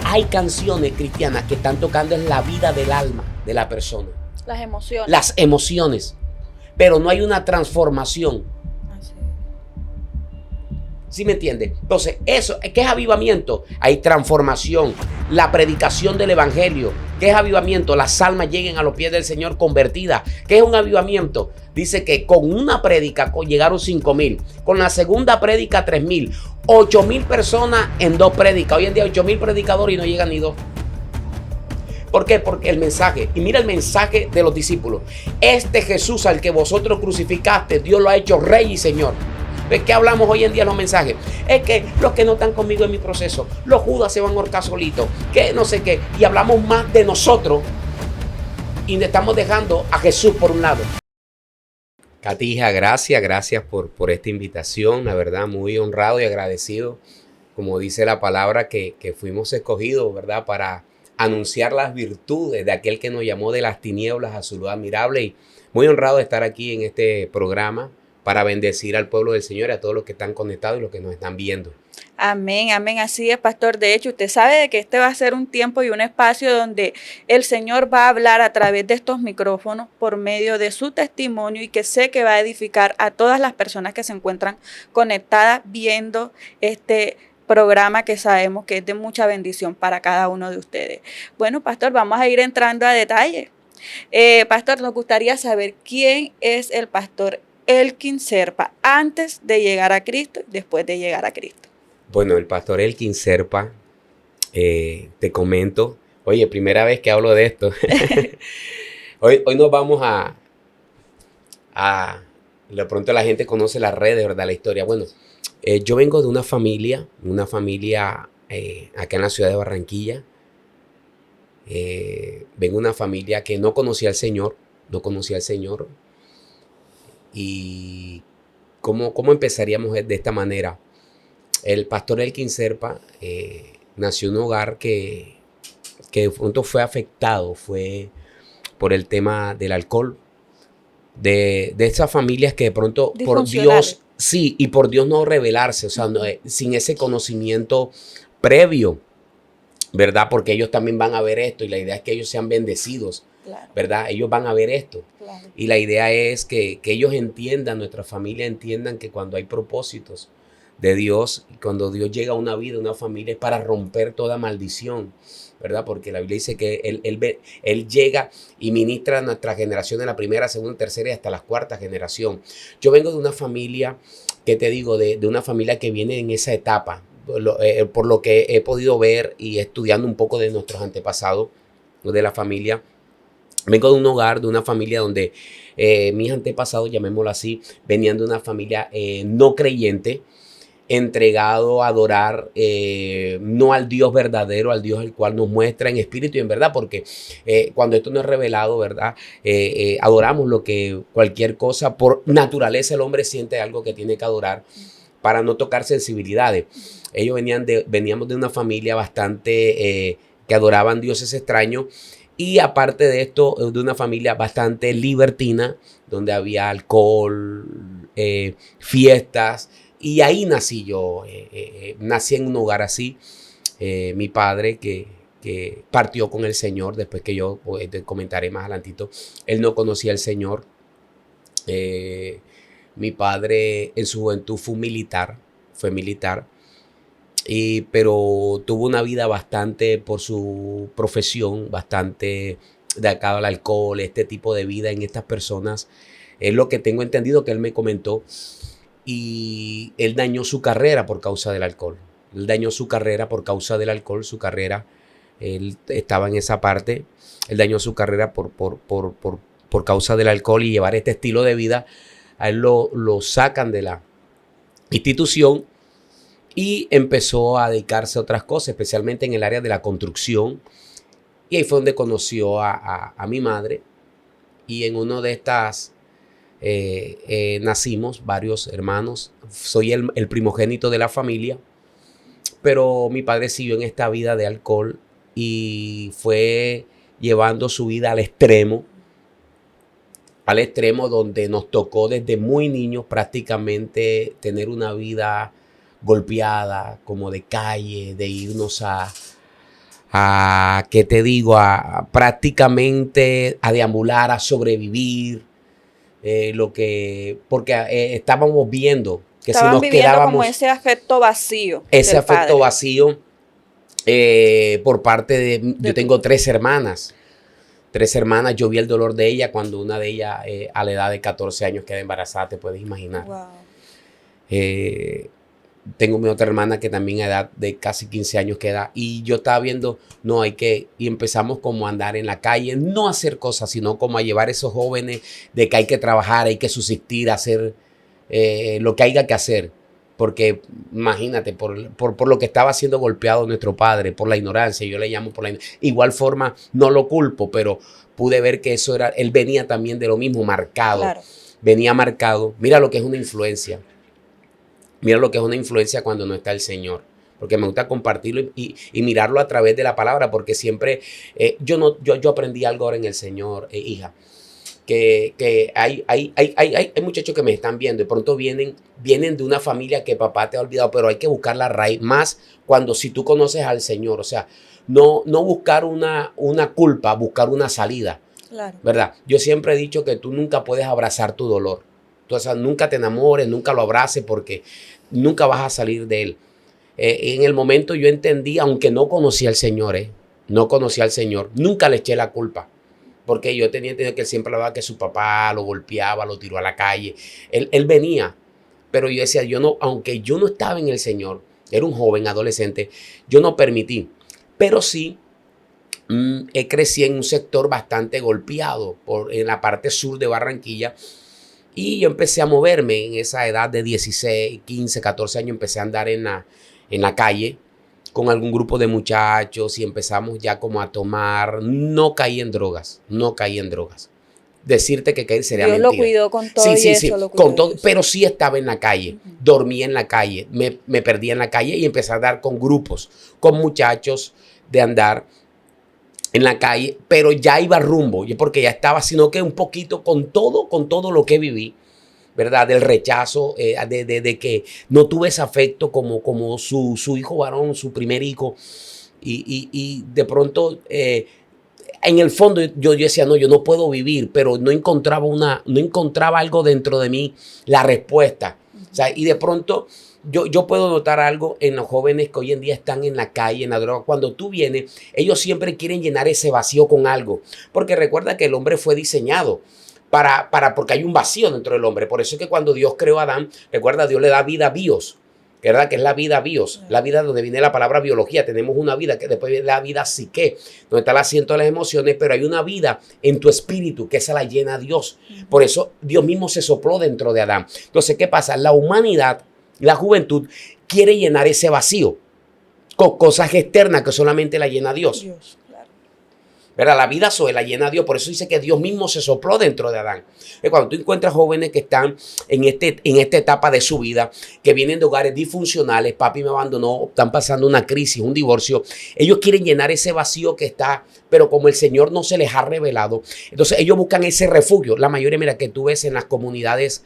hay canciones cristianas que están tocando en la vida del alma de la persona. Las emociones. Las emociones. Pero no hay una transformación. Así. ¿Sí me entiende? Entonces, eso, ¿qué es avivamiento? Hay transformación, la predicación del evangelio. ¿Qué es avivamiento? Las almas lleguen a los pies del Señor convertidas. ¿Qué es un avivamiento? Dice que con una prédica llegaron 5,000, con la segunda prédica 3,000, 8,000 personas en 2 prédicas. Hoy en día 8,000 predicadores y no llegan ni 2. ¿Por qué? Porque el mensaje, y mira el mensaje de los discípulos. Este Jesús al que vosotros crucificaste, Dios lo ha hecho Rey y Señor. ¿De qué hablamos hoy en día en los mensajes? Es que los que no están conmigo en mi proceso, los Judas se van a ahorcar solitos, que no sé qué, y hablamos más de nosotros y estamos dejando a Jesús por un lado. Katija, gracias por esta invitación, la verdad, muy honrado y agradecido, como dice la palabra, que fuimos escogidos, ¿verdad?, para anunciar las virtudes de aquel que nos llamó de las tinieblas a su luz admirable, y muy honrado de estar aquí en este programa para bendecir al pueblo del Señor y a todos los que están conectados y los que nos están viendo. Amén, amén, así es, pastor. De hecho, usted sabe de que este va a ser un tiempo y un espacio donde el Señor va a hablar a través de estos micrófonos por medio de su testimonio, y que sé que va a edificar a todas las personas que se encuentran conectadas viendo este programa, que sabemos que es de mucha bendición para cada uno de ustedes. Bueno, pastor, vamos a ir entrando a detalle. Pastor, nos gustaría saber quién es el pastor Elkin Serpa antes de llegar a Cristo y después de llegar a Cristo. Bueno, el pastor Elkin Serpa, te comento, oye, primera vez que hablo de esto. hoy nos vamos de pronto la gente conoce las redes, ¿verdad? La historia. Bueno, yo vengo de una familia acá en la ciudad de Barranquilla. Vengo de una familia que no conocía al Señor. Y ¿cómo empezaríamos de esta manera? El pastor Elkin Serpa nació en un hogar que de pronto fue afectado, fue por el tema del alcohol, de esas familias que de pronto por Dios, sí, y por Dios no revelarse, o sea, no, sin ese conocimiento previo, ¿verdad? Porque ellos también van a ver esto y la idea es que ellos sean bendecidos. Claro. ¿Verdad? Ellos van a ver esto. Claro. Y la idea es que ellos entiendan, nuestra familia entiendan que cuando hay propósitos de Dios, cuando Dios llega a una vida, a una familia, es para romper toda maldición, ¿verdad? Porque la Biblia dice que Él llega y ministra a nuestra generación, en la primera, segunda, tercera y hasta la cuarta generación. Yo vengo de una familia, ¿qué te digo? De una familia que viene en esa etapa, por lo que he podido ver y estudiando un poco de nuestros antepasados, de la familia. Vengo de un hogar, de una familia donde mis antepasados, llamémoslo así, venían de una familia no creyente, entregado a adorar no al Dios verdadero, al Dios el cual nos muestra en espíritu y en verdad, porque cuando esto no es revelado, ¿verdad? Adoramos lo que cualquier cosa, por naturaleza el hombre siente algo que tiene que adorar para no tocar sensibilidades. Ellos veníamos de una familia bastante que adoraban dioses extraños. Y aparte de esto, de una familia bastante libertina, donde había alcohol, fiestas. Y ahí nací yo. Nací en un hogar así. Mi padre, que partió con el Señor, después que yo te comentaré más adelantito, él no conocía al Señor. Mi padre en su juventud fue militar. Pero tuvo una vida bastante, por su profesión, bastante dedicada al alcohol, este tipo de vida en estas personas. Es lo que tengo entendido que él me comentó. Y él dañó su carrera por causa del alcohol. Su carrera, él estaba en esa parte. Él dañó su carrera por causa del alcohol y llevar este estilo de vida. A él lo sacan de la institución. Y empezó a dedicarse a otras cosas, especialmente en el área de la construcción. Y ahí fue donde conoció a mi madre. Y en una de estas nacimos varios hermanos. Soy el primogénito de la familia. Pero mi padre siguió en esta vida de alcohol y fue llevando su vida al extremo donde nos tocó desde muy niños prácticamente tener una vida golpeada, como de calle, de irnos ¿qué te digo? A prácticamente a deambular, a sobrevivir, porque estábamos viendo que si Estaban nos viviendo como quedábamos ese afecto vacío ese del afecto padre. vacío por parte yo tengo tres hermanas. Yo vi el dolor de ella cuando una de ellas a la edad de 14 años queda embarazada, te puedes imaginar. Wow. Tengo mi otra hermana que también a edad de casi 15 años queda, y yo estaba viendo, y empezamos como a andar en la calle, no a hacer cosas, sino como a llevar a esos jóvenes de que hay que trabajar, hay que subsistir, hacer lo que haya que hacer. Porque imagínate, por lo que estaba siendo golpeado nuestro padre, por la ignorancia, yo le llamo por la ignorancia. Igual forma, no lo culpo, pero pude ver que eso era, él venía también de lo mismo, marcado. Claro. Venía marcado. Mira lo que es una influencia. Mira lo que es una influencia cuando no está el Señor. Porque me gusta compartirlo y mirarlo a través de la palabra, porque siempre, yo aprendí algo ahora en el Señor, hija. Que hay muchachos que me están viendo y pronto vienen de una familia que papá te ha olvidado, pero hay que buscar la raíz, más si tú conoces al Señor, o sea, no buscar una culpa, buscar una salida, Claro. ¿verdad? Yo siempre he dicho que tú nunca puedes abrazar tu dolor, o sea, nunca te enamores, nunca lo abraces, porque nunca vas a salir de él. En el momento yo entendí, aunque no conocía al Señor, nunca le eché la culpa. Porque yo tenía entendido que él siempre hablaba que su papá lo golpeaba, lo tiró a la calle. Él venía, pero yo decía, aunque yo no estaba en el Señor, era un joven, adolescente, yo no permití. Pero sí, crecí en un sector bastante golpeado, en la parte sur de Barranquilla. Y yo empecé a moverme en esa edad de 16, 15, 14 años, empecé a andar en la calle con algún grupo de muchachos y empezamos ya como a tomar. No caí en drogas. Decirte que caí sería Dios mentira. lo cuidó con todo Sí, y eso lo cuidó con todo, Dios. pero sí estaba en la calle, dormía en la calle, me perdía en la calle y empecé a andar con grupos, con muchachos de andar en la calle, pero ya iba rumbo, porque ya estaba, sino que un poquito con todo lo que viví, ¿verdad? Del rechazo, de que no tuve ese afecto como su hijo varón, su primer hijo. Y de pronto, en el fondo, yo decía, no, yo no puedo vivir, pero no encontraba algo dentro de mí, la respuesta. O sea, y de pronto yo puedo notar algo en los jóvenes que hoy en día están en la calle, en la droga. Cuando tú vienes, ellos siempre quieren llenar ese vacío con algo. Porque recuerda que el hombre fue diseñado porque hay un vacío dentro del hombre. Por eso es que cuando Dios creó a Adán, recuerda, Dios le da vida bios, ¿verdad? Que es la vida bios, la vida donde viene la palabra biología. Tenemos una vida que después viene la vida psique, donde está el asiento de las emociones, pero hay una vida en tu espíritu que esa la llena Dios. Por eso Dios mismo se sopló dentro de Adán. Entonces, ¿qué pasa? La humanidad, la juventud, quiere llenar ese vacío con cosas externas que solamente la llena Dios. Claro. ¿Verdad? La vida la llena Dios. Por eso dice que Dios mismo se sopló dentro de Adán. Cuando tú encuentras jóvenes que están en esta etapa de su vida, que vienen de hogares disfuncionales, papi me abandonó, están pasando una crisis, un divorcio, ellos quieren llenar ese vacío que está, pero como el Señor no se les ha revelado, entonces ellos buscan ese refugio. La mayoría, mira, que tú ves en las comunidades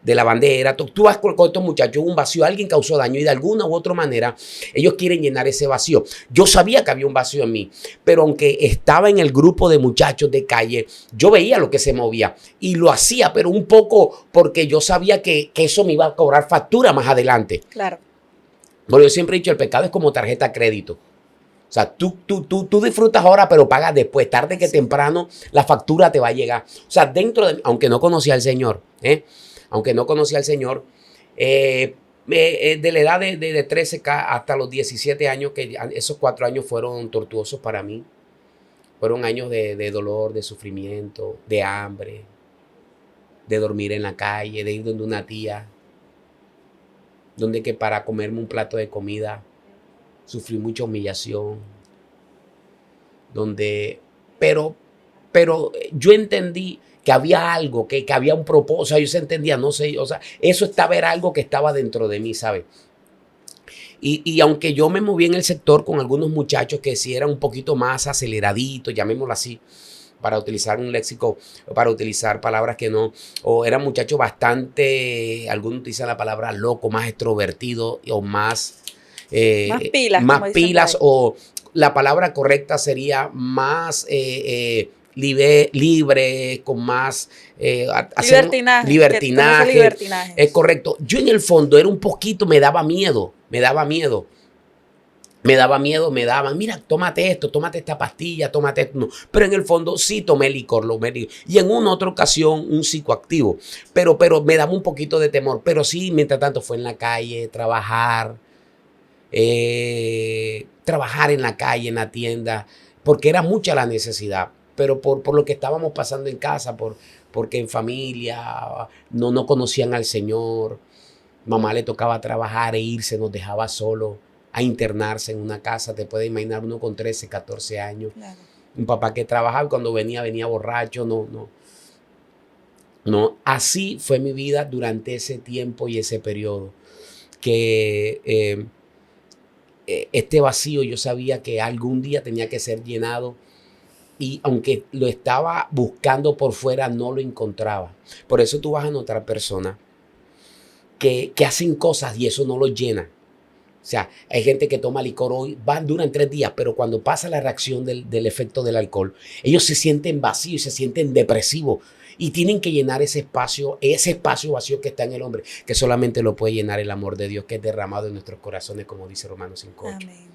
de la bandera, tú vas con estos muchachos, un vacío, alguien causó daño y de alguna u otra manera ellos quieren llenar ese vacío. Yo sabía que había un vacío en mí, pero aunque estaba en el grupo de muchachos de calle, yo veía lo que se movía y lo hacía, pero un poco porque yo sabía que eso me iba a cobrar factura más adelante. Claro. Bueno, yo siempre he dicho, el pecado es como tarjeta de crédito. O sea, tú disfrutas ahora, pero pagas después. Tarde que temprano, la factura te va a llegar. O sea, aunque no conocía al Señor, de la edad de 13 hasta los 17 años, que esos 4 años fueron tortuosos para mí. Fueron años de dolor, de sufrimiento, de hambre, de dormir en la calle, de ir donde una tía, donde que para comerme un plato de comida sufrí mucha humillación, pero yo entendí que había algo, que había un propósito, o sea, yo se entendía, no sé, o sea, eso era algo que estaba dentro de mí, ¿sabes? Y aunque yo me moví en el sector con algunos muchachos que sí eran un poquito más aceleraditos, llamémoslo así, para utilizar un léxico, para utilizar palabras que no, o eran muchachos bastante, algunos utilizan la palabra loco, más extrovertido o más pilas, o la palabra correcta sería más libre, con más libertinaje, libertinaje. libertinaje. Es correcto. Yo en el fondo era un poquito, me daba miedo. Mira, tómate esto, tómate esta pastilla, tómate esto. No. Pero en el fondo sí tomé licor, y en una otra ocasión un psicoactivo. Pero me daba un poquito de temor. Pero sí, mientras tanto fue en la calle, trabajar en la calle, en la tienda, porque era mucha la necesidad. Pero por lo que estábamos pasando en casa, porque en familia no conocían al Señor. Mamá le tocaba trabajar e irse, nos dejaba solo a internarse en una casa. Te puedes imaginar uno con 13, 14 años. Claro. Un papá que trabajaba y cuando venía borracho. No. Así fue mi vida durante ese tiempo y ese periodo. Que este vacío yo sabía que algún día tenía que ser llenado. Y aunque lo estaba buscando por fuera, no lo encontraba. Por eso tú vas a notar personas que hacen cosas y eso no los llena. O sea, hay gente que toma licor hoy, duran 3 días, pero cuando pasa la reacción del efecto del alcohol, ellos se sienten vacíos y se sienten depresivos y tienen que llenar ese espacio vacío que está en el hombre, que solamente lo puede llenar el amor de Dios que es derramado en nuestros corazones, como dice Romanos 5:8. Amén.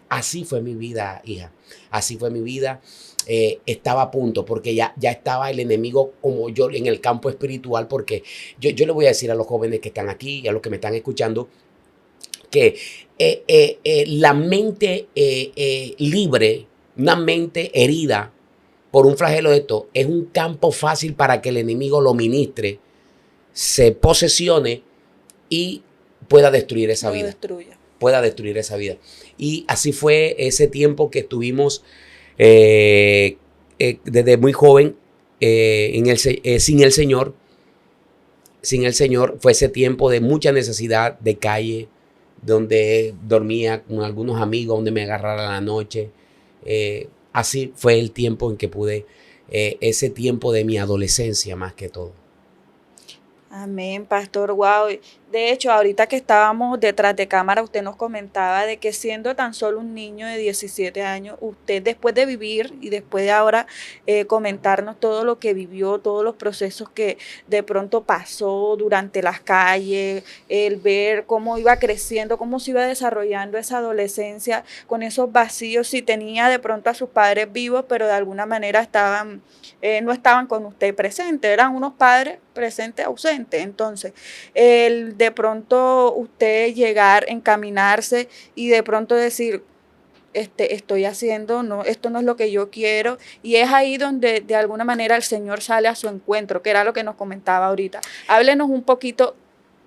Así fue mi vida, hija. Así fue mi vida. Estaba a punto porque ya estaba el enemigo como yo en el campo espiritual, porque yo le voy a decir a los jóvenes que están aquí y a los que me están escuchando que la mente libre, una mente herida por un flagelo de esto, es un campo fácil para que el enemigo lo ministre, se posesione y pueda destruir esa vida. Pueda destruir esa vida. Y así fue ese tiempo que estuvimos desde muy joven sin el Señor. Sin el Señor fue ese tiempo de mucha necesidad, de calle, donde dormía con algunos amigos, donde me agarrara la noche. Así fue el tiempo en que pude, ese tiempo de mi adolescencia más que todo. Amén, pastor. Wow. De hecho, ahorita que estábamos detrás de cámara, usted nos comentaba de que siendo tan solo un niño de 17 años, usted después de vivir y después de ahora comentarnos todo lo que vivió, todos los procesos que de pronto pasó durante las calles, el ver cómo iba creciendo, cómo se iba desarrollando esa adolescencia con esos vacíos, si tenía de pronto a sus padres vivos, pero de alguna manera no estaban con usted presentes, eran unos padres presentes ausentes. Entonces, de pronto usted llegar, encaminarse y de pronto decir, estoy haciendo, no, esto no es lo que yo quiero, y es ahí donde de alguna manera el Señor sale a su encuentro, que era lo que nos comentaba ahorita. Háblenos un poquito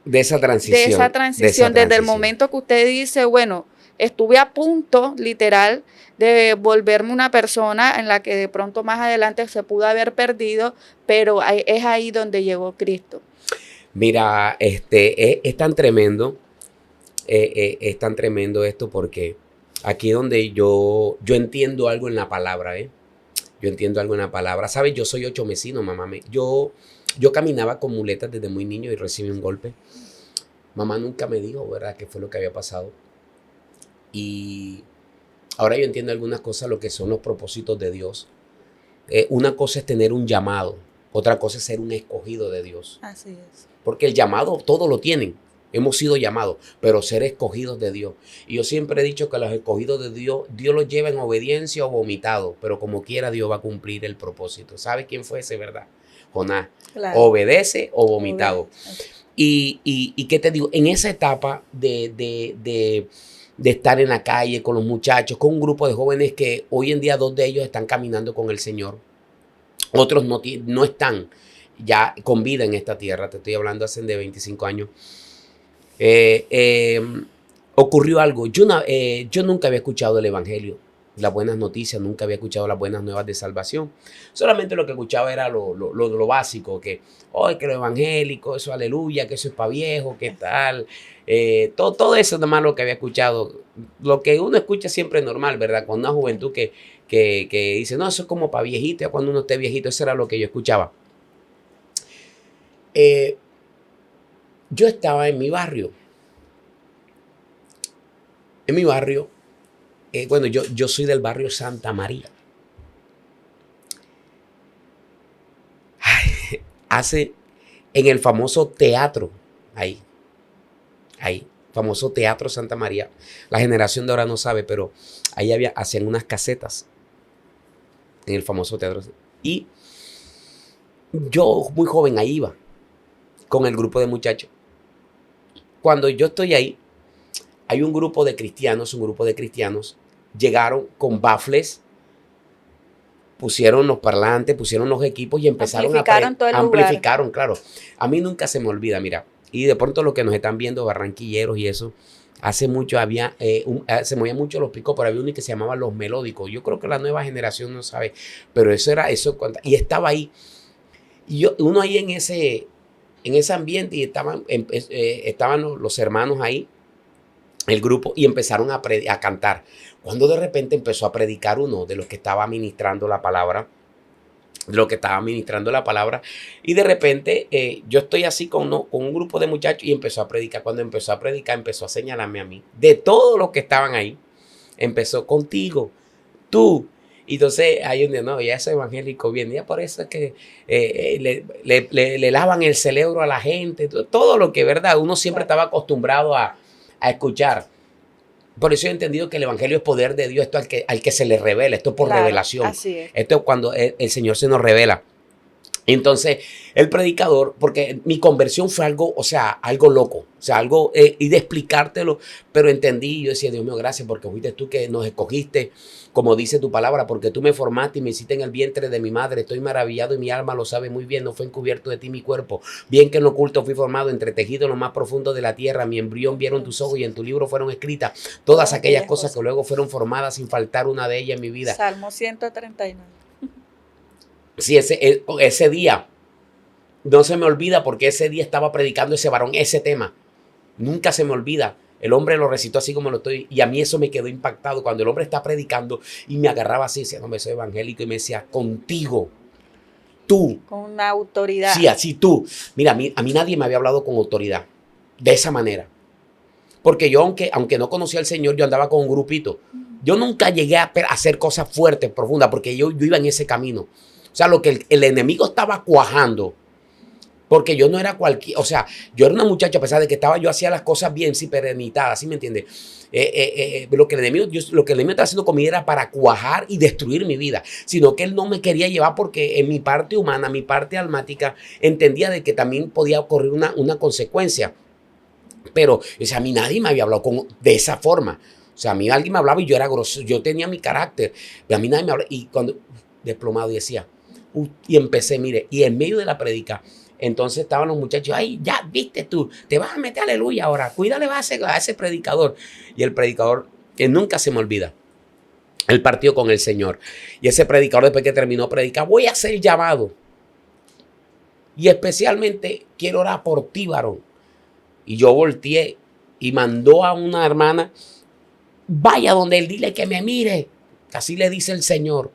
de esa transición. Desde el momento que usted dice, bueno, estuve a punto, literal, de volverme una persona en la que de pronto más adelante se pudo haber perdido, pero es ahí donde llegó Cristo. Mira, es tan tremendo, es tan tremendo esto, porque aquí donde yo entiendo algo en la palabra, yo entiendo algo en la palabra. ¿Sabes? Yo soy ochomecino, mamá. Yo caminaba con muletas desde muy niño y recibí un golpe. Mamá nunca me dijo, ¿verdad?, qué fue lo que había pasado. Y ahora yo entiendo algunas cosas, lo que son los propósitos de Dios. Una cosa es tener un llamado, otra cosa es ser un escogido de Dios. Así es. Porque el llamado todos lo tienen. Hemos sido llamados, pero ser escogidos de Dios. Y yo siempre he dicho que los escogidos de Dios, Dios los lleva en obediencia o vomitado, pero como quiera Dios va a cumplir el propósito. ¿Sabe quién fue ese, verdad? Jonás. Claro. Obedece o vomitado. Y ¿qué te digo? En esa etapa de estar en la calle con los muchachos, con un grupo de jóvenes que hoy en día 2 de ellos están caminando con el Señor. Otros no están ya con vida en esta tierra. Te estoy hablando hace de 25 años. Ocurrió algo. Yo nunca había escuchado el evangelio, las buenas noticias, nunca había escuchado las buenas nuevas de salvación. Solamente lo que escuchaba era lo básico, que lo evangélico, eso aleluya, que eso es para viejo, que tal. Todo eso nada más lo que había escuchado. Lo que uno escucha siempre es normal, ¿verdad? Con una juventud que dice, no, eso es como para viejito, ya cuando uno esté viejito. Eso era lo que yo escuchaba. Yo estaba en mi barrio. En mi barrio bueno, yo soy del barrio Santa María. Hace en el famoso teatro, ahí, famoso Teatro Santa María. La generación de ahora no sabe, pero ahí hacían unas casetas en el famoso teatro. Y yo muy joven ahí iba con el grupo de muchachos. Cuando yo estoy ahí, hay un grupo de cristianos, llegaron con baffles, pusieron los parlantes, pusieron los equipos y empezaron amplificaron, claro. A mí nunca se me olvida, mira, y de pronto los que nos están viendo, barranquilleros y eso, hace mucho había, se movían mucho los picos, pero había uno que se llamaba Los Melódicos. Yo creo que la nueva generación no sabe, pero eso era eso, y estaba ahí. Y uno ahí en ese ambiente, y estaban los hermanos ahí, el grupo, y empezaron a cantar. Cuando de repente empezó a predicar uno de los que estaba ministrando la palabra, y de repente yo estoy así con un grupo de muchachos y empezó a predicar. Cuando empezó a predicar, empezó a señalarme a mí. De todos los que estaban ahí, empezó contigo, tú. Y entonces hay un día, no, ya ese evangélico viene, ya por eso es que le lavan el cerebro a la gente, todo lo que, ¿verdad? Uno siempre estaba acostumbrado a escuchar. Por eso he entendido que el evangelio es poder de Dios, esto al que se le revela, esto es por revelación. Así es. Esto es cuando el Señor se nos revela. Entonces, el predicador, porque mi conversión fue algo, o sea, algo loco, o sea, algo, y de explicártelo, pero entendí, yo decía, Dios mío, gracias, porque fuiste tú que nos escogiste, como dice tu palabra, porque tú me formaste y me hiciste en el vientre de mi madre, estoy maravillado y mi alma lo sabe muy bien, no fue encubierto de ti mi cuerpo, bien que en lo oculto fui formado, entretejido en lo más profundo de la tierra, mi embrión vieron tus ojos y en tu libro fueron escritas todas aquellas cosas que luego fueron formadas sin faltar una de ellas en mi vida. Salmo 139. Sí, ese día no se me olvida, porque ese día estaba predicando ese varón ese tema. Nunca se me olvida. El hombre lo recitó así como lo estoy, y a mí eso me quedó impactado cuando el hombre está predicando y me agarraba así, decía, no, soy evangélico, y me decía, contigo, tú. Con una autoridad. Sí, así tú. Mira, a mí nadie me había hablado con autoridad de esa manera. Porque yo, aunque no conocía al Señor, yo andaba con un grupito. Yo nunca llegué a hacer cosas fuertes, profundas, porque yo iba en ese camino. O sea, lo que el enemigo estaba cuajando, porque yo no era cualquier, o sea, yo era una muchacha, a pesar de que yo hacía las cosas bien, sí, perenitada, ¿sí me entiendes? Lo que el enemigo estaba haciendo conmigo era para cuajar y destruir mi vida, sino que él no me quería llevar, porque en mi parte humana, mi parte almática, entendía de que también podía ocurrir una consecuencia. Pero, o sea, a mí nadie me había hablado de esa forma. O sea, a mí alguien me hablaba y yo era grosero, yo tenía mi carácter, pero a mí nadie me hablaba. Y cuando, desplomado, y decía, y empecé, mire, y en medio de la predica, entonces estaban los muchachos, ay, ya, viste tú, te vas a meter aleluya ahora, cuídale a ese predicador. Y el predicador, que nunca se me olvida, él partió con el Señor. Y ese predicador, después que terminó de predicar, voy a hacer llamado. Y especialmente quiero orar por ti, varón. Y yo volteé y mandó a una hermana, vaya donde él, dile que me mire. Así le dice el Señor,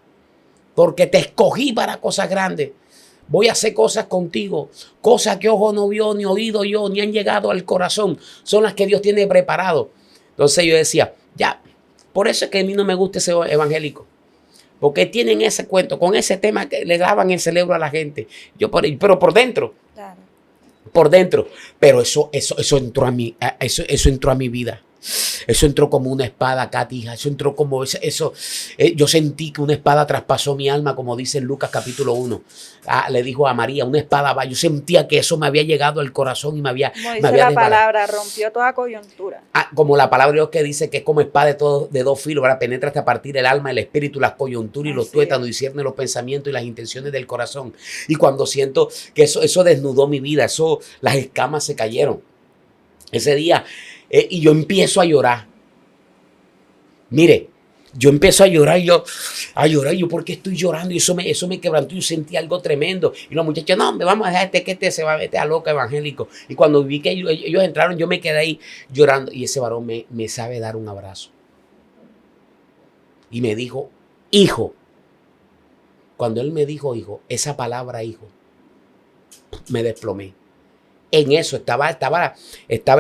porque te escogí para cosas grandes. Voy a hacer cosas contigo, cosas que ojo no vio, ni oído yo, ni han llegado al corazón. Son las que Dios tiene preparado. Entonces yo decía, ya, por eso es que a mí no me gusta ese evangélico. Porque tienen ese cuento, con ese tema que le lavan el cerebro a la gente. Pero por dentro. Claro. Por dentro. Pero eso entró a mí, eso entró a mi vida. Eso entró como una espada, Katy. Eso entró como eso. Yo sentí que una espada traspasó mi alma, como dice en Lucas capítulo 1. Le dijo a María, una espada va. Yo sentía que eso me había llegado al corazón y me había. Como dice la palabra, rompió toda coyuntura. Como la palabra de Dios que dice que es como espada de dos filos, ¿verdad? Penetra hasta partir el alma, el espíritu, las coyunturas y los tuétanos, discierne los pensamientos y las intenciones del corazón. Y cuando siento que eso desnudó mi vida, las escamas se cayeron. Ese día. Y yo empiezo a llorar. Mire, yo empiezo a llorar y yo, ¿por qué estoy llorando? Y eso me quebrantó y yo sentí algo tremendo. Y los muchachos, no, vamos a dejar que se va a meter a loca evangélico. Y cuando vi que ellos entraron, yo me quedé ahí llorando. Y ese varón me sabe dar un abrazo. Y me dijo, hijo. Cuando él me dijo, hijo, esa palabra, hijo, me desplomé. En eso estaba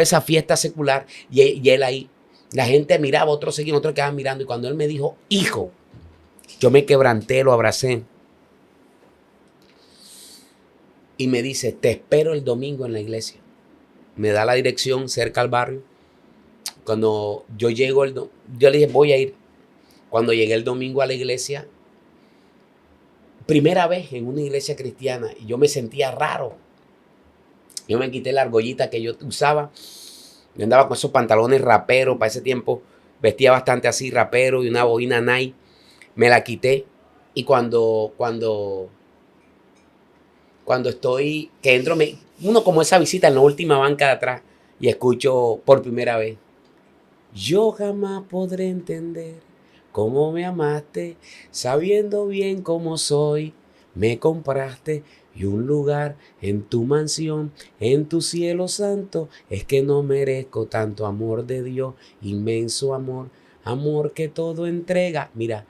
esa fiesta secular y él ahí. La gente miraba, otros seguían, otros quedaban mirando. Y cuando él me dijo, hijo, yo me quebranté, lo abracé. Y me dice, te espero el domingo en la iglesia. Me da la dirección cerca al barrio. Cuando yo llego, yo le dije, voy a ir. Cuando llegué el domingo a la iglesia, primera vez en una iglesia cristiana, y yo me sentía raro. Yo me quité la argollita que yo usaba. Yo andaba con esos pantalones raperos. Para ese tiempo vestía bastante así, rapero, y una boina Nike. Me la quité. Y cuando estoy, que entro, uno como esa visita en la última banca de atrás, y escucho por primera vez, yo jamás podré entender cómo me amaste, sabiendo bien cómo soy, me compraste y un lugar en tu mansión, en tu cielo santo, es que no merezco tanto amor de Dios, inmenso amor, amor que todo entrega. Mira,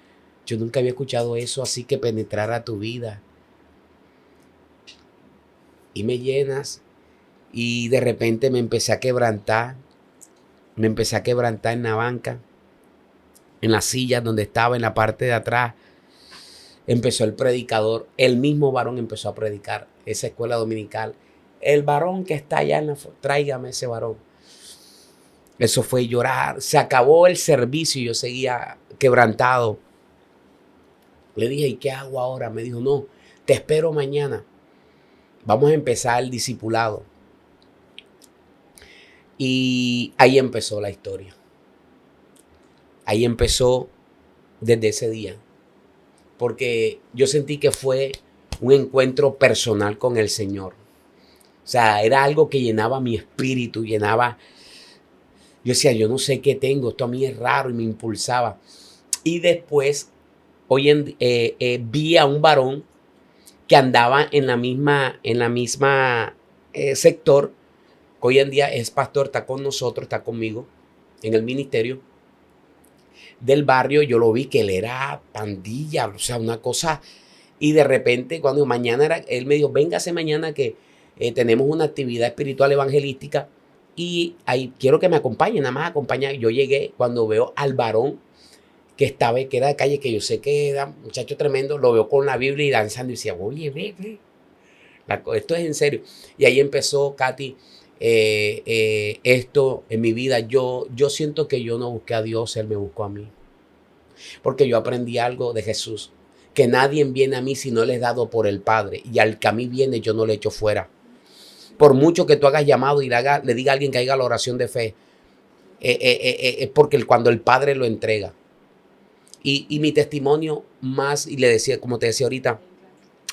yo nunca había escuchado eso así que penetrara tu vida. Y me llenas, y de repente me empecé a quebrantar en la banca, en la silla donde estaba, en la parte de atrás. Empezó el predicador, el mismo varón empezó a predicar esa escuela dominical. El varón que está allá tráigame ese varón. Eso fue llorar. Se acabó el servicio y yo seguía quebrantado. Le dije, ¿y qué hago ahora? Me dijo, no, te espero mañana. Vamos a empezar el discipulado. Y ahí empezó la historia. Ahí empezó desde ese día. Porque yo sentí que fue un encuentro personal con el Señor. O sea, era algo que llenaba mi espíritu, llenaba. Yo decía, yo no sé qué tengo, esto a mí es raro, y me impulsaba. Y después, vi a un varón que andaba en la misma sector, que hoy en día es pastor, está con nosotros, está conmigo en el ministerio del barrio. Yo lo vi que él era pandilla, o sea, una cosa. Y de repente, cuando mañana él me dijo, véngase mañana que tenemos una actividad espiritual evangelística y ahí quiero que me acompañe, nada más acompañar. Yo llegué, cuando veo al varón que era de calle, que yo sé que era un muchacho tremendo, lo veo con la Biblia y danzando y decía, oye, ve. Esto es en serio. Y ahí empezó, Katy, esto en mi vida. Yo siento que yo no busqué a Dios, Él me buscó a mí. Porque yo aprendí algo de Jesús, que nadie viene a mí si no le es dado por el Padre, y al que a mí viene yo no le echo fuera. Por mucho que tú hagas llamado y le diga a alguien que haga la oración de fe, es porque cuando el Padre lo entrega. Y mi testimonio más, y le decía, como te decía ahorita,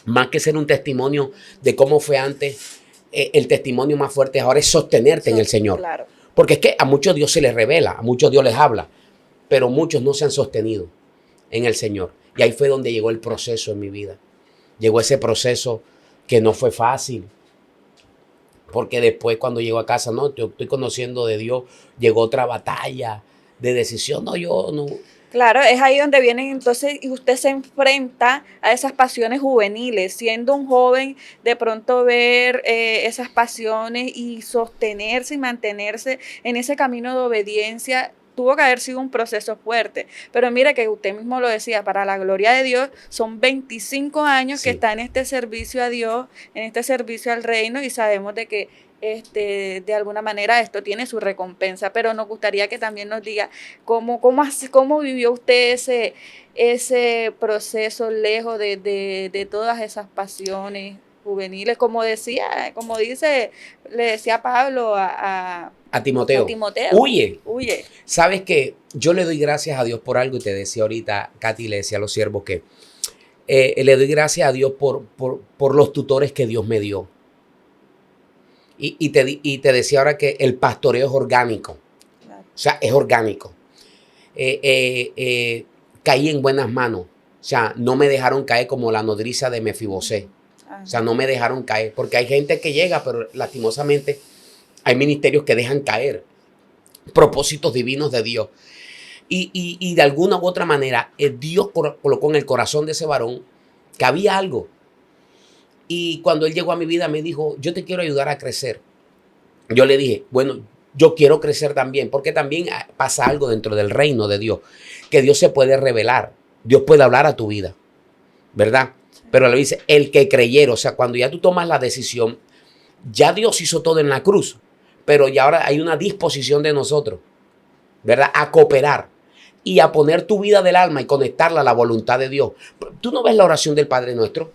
más que ser un testimonio de cómo fue antes, el testimonio más fuerte ahora es sostenerte en el Señor. Claro. Porque es que a muchos Dios se les revela, a muchos Dios les habla, pero muchos no se han sostenido en el Señor. Y ahí fue donde llegó el proceso en mi vida. Llegó ese proceso que no fue fácil. Porque después cuando llego a casa, no, yo estoy conociendo de Dios, llegó otra batalla de decisión. No, yo no. Claro, es ahí donde vienen entonces y usted se enfrenta a esas pasiones juveniles. Siendo un joven, de pronto ver esas pasiones y sostenerse y mantenerse en ese camino de obediencia, tuvo que haber sido un proceso fuerte. Pero mire que usted mismo lo decía, para la gloria de Dios, son 25 años Sí. que está en este servicio a Dios, en este servicio al reino, y sabemos de que de alguna manera esto tiene su recompensa, pero nos gustaría que también nos diga cómo vivió usted ese proceso lejos de todas esas pasiones juveniles, le decía Pablo a Timoteo. Timoteo. Huye. Huye. Sabes que yo le doy gracias a Dios por algo, y te decía ahorita, Katy, le decía a los siervos que le doy gracias a Dios por los tutores que Dios me dio. Y te decía ahora que el pastoreo es orgánico. Claro. O sea, es orgánico. Caí en buenas manos. O sea, no me dejaron caer como la nodriza de Mefibosé. O sea, no me dejaron caer. Porque hay gente que llega, pero lastimosamente hay ministerios que dejan caer propósitos divinos de Dios. Y de alguna u otra manera, Dios colocó en el corazón de ese varón que había algo. Y cuando él llegó a mi vida me dijo, yo te quiero ayudar a crecer. Yo le dije, bueno, yo quiero crecer también, porque también pasa algo dentro del reino de Dios, que Dios se puede revelar, Dios puede hablar a tu vida, ¿verdad? Pero le dice, el que creyera, o sea, cuando ya tú tomas la decisión, ya Dios hizo todo en la cruz, pero ya ahora hay una disposición de nosotros, ¿verdad? A cooperar y a poner tu vida del alma y conectarla a la voluntad de Dios. ¿Tú no ves la oración del Padre Nuestro?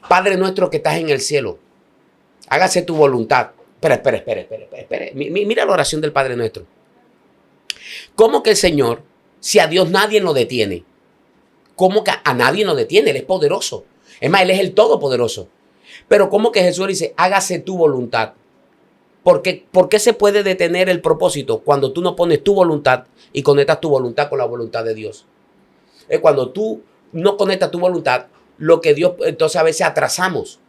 Padre nuestro que estás en el cielo, hágase tu voluntad. Espera. Mira la oración del Padre Nuestro. ¿Cómo que el Señor, si a Dios nadie lo detiene? ¿Cómo que a nadie lo detiene? Él es poderoso. Es más, Él es el Todopoderoso. Pero ¿cómo que Jesús dice, hágase tu voluntad? ¿Por qué se puede detener el propósito cuando tú no pones tu voluntad y conectas tu voluntad con la voluntad de Dios? Es cuando tú no conectas tu voluntad, lo que Dios, entonces a veces atrasamos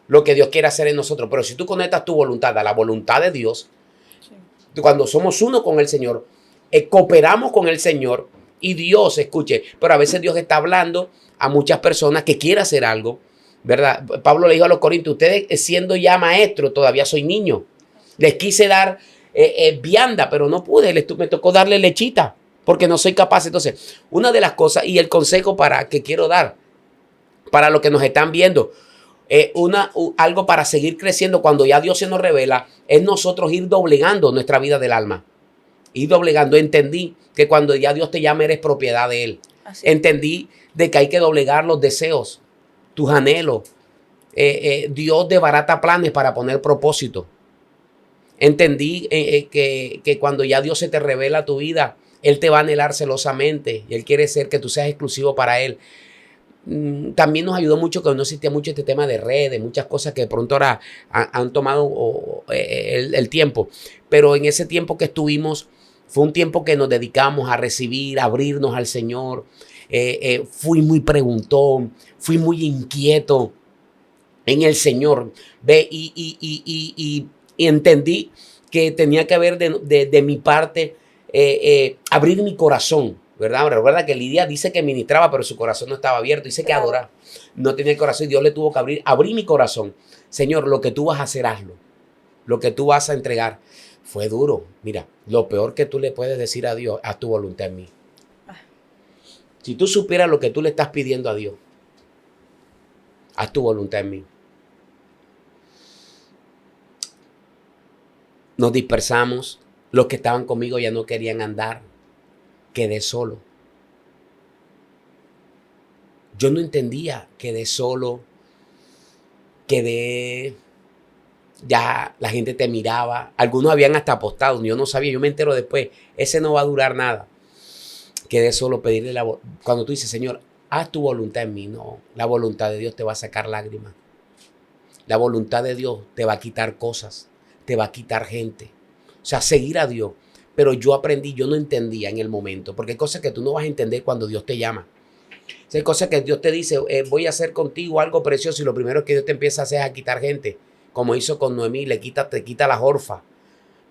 lo que Dios quiere hacer en nosotros. Pero si tú conectas tu voluntad a la voluntad de Dios, sí, cuando somos uno con el Señor, cooperamos con el Señor y Dios, escuche, pero a veces Dios está hablando a muchas personas que quieren hacer algo, ¿verdad? Pablo le dijo a los corintios, ustedes siendo ya maestros, todavía soy niño. Les quise dar vianda, pero no pude, me tocó darle lechita, porque no soy capaz. Entonces, una de las cosas y el consejo que quiero dar, para los que nos están viendo, algo para seguir creciendo cuando ya Dios se nos revela, es nosotros ir doblegando nuestra vida del alma. Ir doblegando. Entendí que cuando ya Dios te llama eres propiedad de Él. Así. Entendí de que hay que doblegar los deseos, tus anhelos. Dios desbarata planes para poner propósito. Entendí que cuando ya Dios se te revela a tu vida, Él te va a anhelar celosamente y Él quiere ser que tú seas exclusivo para Él. También nos ayudó mucho que no existía mucho este tema de redes, muchas cosas que de pronto ahora han tomado el tiempo. Pero en ese tiempo que estuvimos, fue un tiempo que nos dedicamos a recibir, a abrirnos al Señor. Fui muy preguntón, fui muy inquieto en el Señor. Ve, y entendí que tenía que haber de mi parte abrir mi corazón, ¿verdad? Recuerda que Lidia dice que ministraba, pero su corazón no estaba abierto. Dice que adoraba, no tenía el corazón y Dios le tuvo que abrir mi corazón. Señor, lo que tú vas a hacer, hazlo. Lo que tú vas a entregar. Fue duro. Mira, lo peor que tú le puedes decir a Dios, haz tu voluntad en mí. Si tú supieras lo que tú le estás pidiendo a Dios, haz tu voluntad en mí. Nos dispersamos. Los que estaban conmigo ya no querían andar. Quedé solo. Yo no entendía. Quedé solo. Ya la gente te miraba. Algunos habían hasta apostado. Yo no sabía. Yo me entero después. Ese no va a durar nada. Quedé solo. Pedirle cuando tú dices, Señor, haz tu voluntad en mí. No. La voluntad de Dios te va a sacar lágrimas. La voluntad de Dios te va a quitar cosas. Te va a quitar gente. O sea, seguir a Dios. Pero yo aprendí, yo no entendía en el momento. Porque hay cosas que tú no vas a entender cuando Dios te llama. O sea, hay cosas que Dios te dice, voy a hacer contigo algo precioso. Y lo primero que Dios te empieza a hacer es a quitar gente. Como hizo con Noemí, te quita las orfas.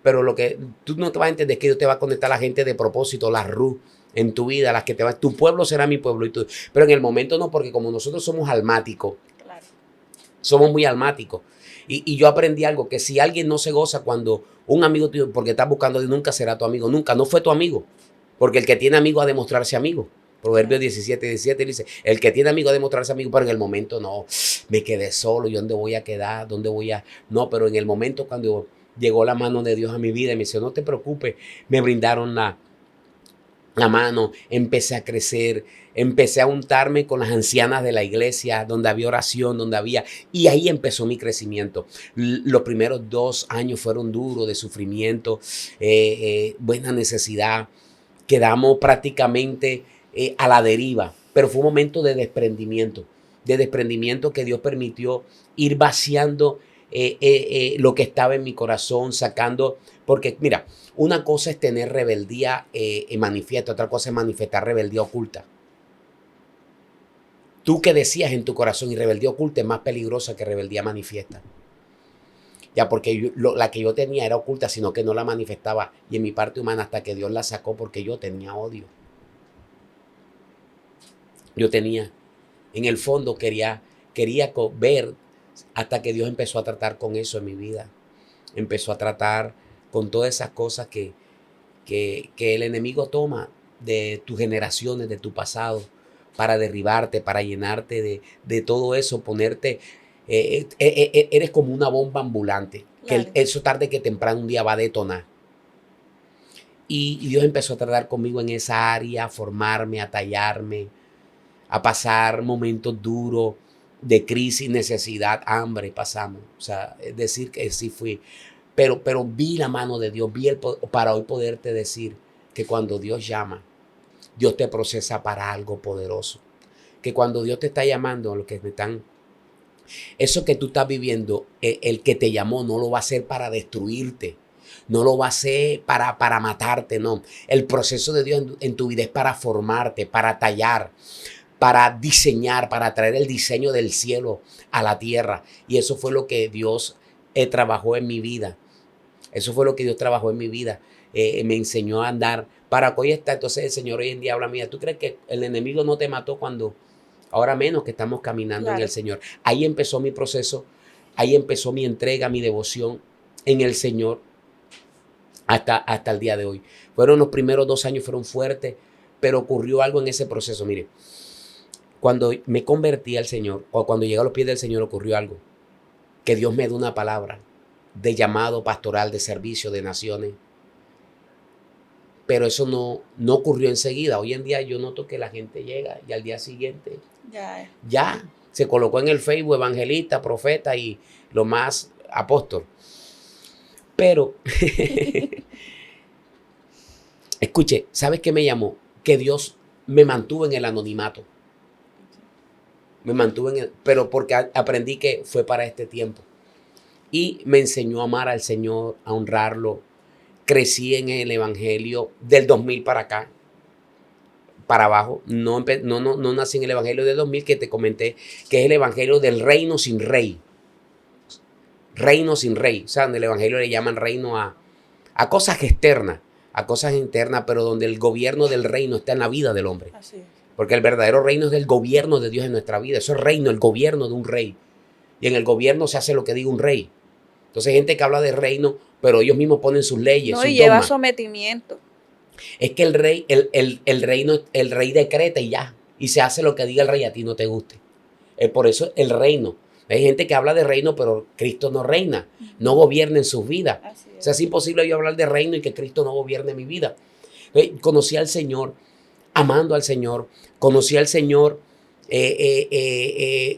Pero lo que tú no te vas a entender es que Dios te va a conectar a la gente de propósito, las Ruth en tu vida, las que te van. Tu pueblo será mi pueblo. Pero en el momento no, porque como nosotros somos almáticos. Claro. Somos muy almáticos. Y yo aprendí algo, que si alguien no se goza cuando un amigo tuyo, porque estás buscando a Dios, nunca será tu amigo, nunca, no fue tu amigo. Porque el que tiene amigo ha de mostrarse amigo. Proverbios 17 dice, el que tiene amigo ha de mostrarse amigo, pero en el momento no, me quedé solo, ¿y dónde voy a quedar? ¿Dónde voy a...? No, pero en el momento cuando llegó la mano de Dios a mi vida y me dice, no te preocupes, me brindaron la mano, empecé a crecer, empecé a untarme con las ancianas de la iglesia, donde había oración, y ahí empezó mi crecimiento. Los primeros 2 años fueron duros de sufrimiento, buena necesidad, quedamos prácticamente a la deriva, pero fue un momento de desprendimiento que Dios permitió ir vaciando lo que estaba en mi corazón, sacando, porque mira, una cosa es tener rebeldía manifiesta, otra cosa es manifestar rebeldía oculta. Tú que decías en tu corazón y rebeldía oculta es más peligrosa que rebeldía manifiesta. Ya porque la que yo tenía era oculta, sino que no la manifestaba. Y en mi parte humana hasta que Dios la sacó porque yo tenía odio. Yo tenía, en el fondo quería ver hasta que Dios empezó a tratar con eso en mi vida. Empezó a tratar con todas esas cosas que el enemigo toma de tus generaciones, de tu pasado, para derribarte, para llenarte de todo eso, ponerte, eres como una bomba ambulante, Claro. que eso tarde que temprano un día va a detonar. Y Dios empezó a tratar conmigo en esa área, a formarme, a tallarme, a pasar momentos duros de crisis, necesidad, hambre, pasamos. O sea, es decir que sí fui. Pero vi la mano de Dios, para hoy poderte decir que cuando Dios llama, Dios te procesa para algo poderoso. Que cuando Dios te está llamando, a los que me están, eso que tú estás viviendo, el que te llamó no lo va a hacer para destruirte. No lo va a hacer para matarte, no. El proceso de Dios en tu vida es para formarte, para tallar, para diseñar, para traer el diseño del cielo a la tierra. Y eso fue lo que Dios trabajó en mi vida. Eso fue lo que Dios trabajó en mi vida. Me enseñó a andar para que hoy está. Entonces el Señor hoy en día habla, mira, ¿tú crees que el enemigo no te mató cuando, ahora menos que estamos caminando en el Señor? Ahí empezó mi proceso, ahí empezó mi entrega, mi devoción en el Señor hasta el día de hoy. Fueron los primeros 2 años, fueron fuertes, pero ocurrió algo en ese proceso. Mire, cuando me convertí al Señor, o cuando llegué a los pies del Señor, ocurrió algo. Que Dios me dio una palabra de llamado pastoral, de servicio, de naciones. Pero eso no ocurrió enseguida. Hoy en día yo noto que la gente llega y al día siguiente ya se colocó en el Facebook evangelista, profeta y lo más apóstol. Pero, escuche, ¿sabes qué me llamó? Que Dios me mantuvo en el anonimato. Me mantuve pero porque aprendí que fue para este tiempo. Y me enseñó a amar al Señor, a honrarlo. Crecí en el evangelio del 2000 para acá, para abajo. No nací en el evangelio del 2000 que te comenté, que es el evangelio del reino sin rey. Reino sin rey. O sea, en el evangelio le llaman reino a cosas externas, a cosas internas, pero donde el gobierno del reino está en la vida del hombre. Así es. Porque el verdadero reino es del gobierno de Dios en nuestra vida. Eso es reino, el gobierno de un rey. Y en el gobierno se hace lo que diga un rey. Entonces hay gente que habla de reino, pero ellos mismos ponen sus leyes. No, sus y lleva dogmas. sometimiento. Es que el rey, el rey decreta y ya. Y se hace lo que diga el rey, a ti no te guste. Por eso el reino. Hay gente que habla de reino, pero Cristo no reina. No gobierna en sus vidas. O sea, es imposible yo hablar de reino y que Cristo no gobierne mi vida. Conocí al Señor, amando al Señor. Conocí al Señor,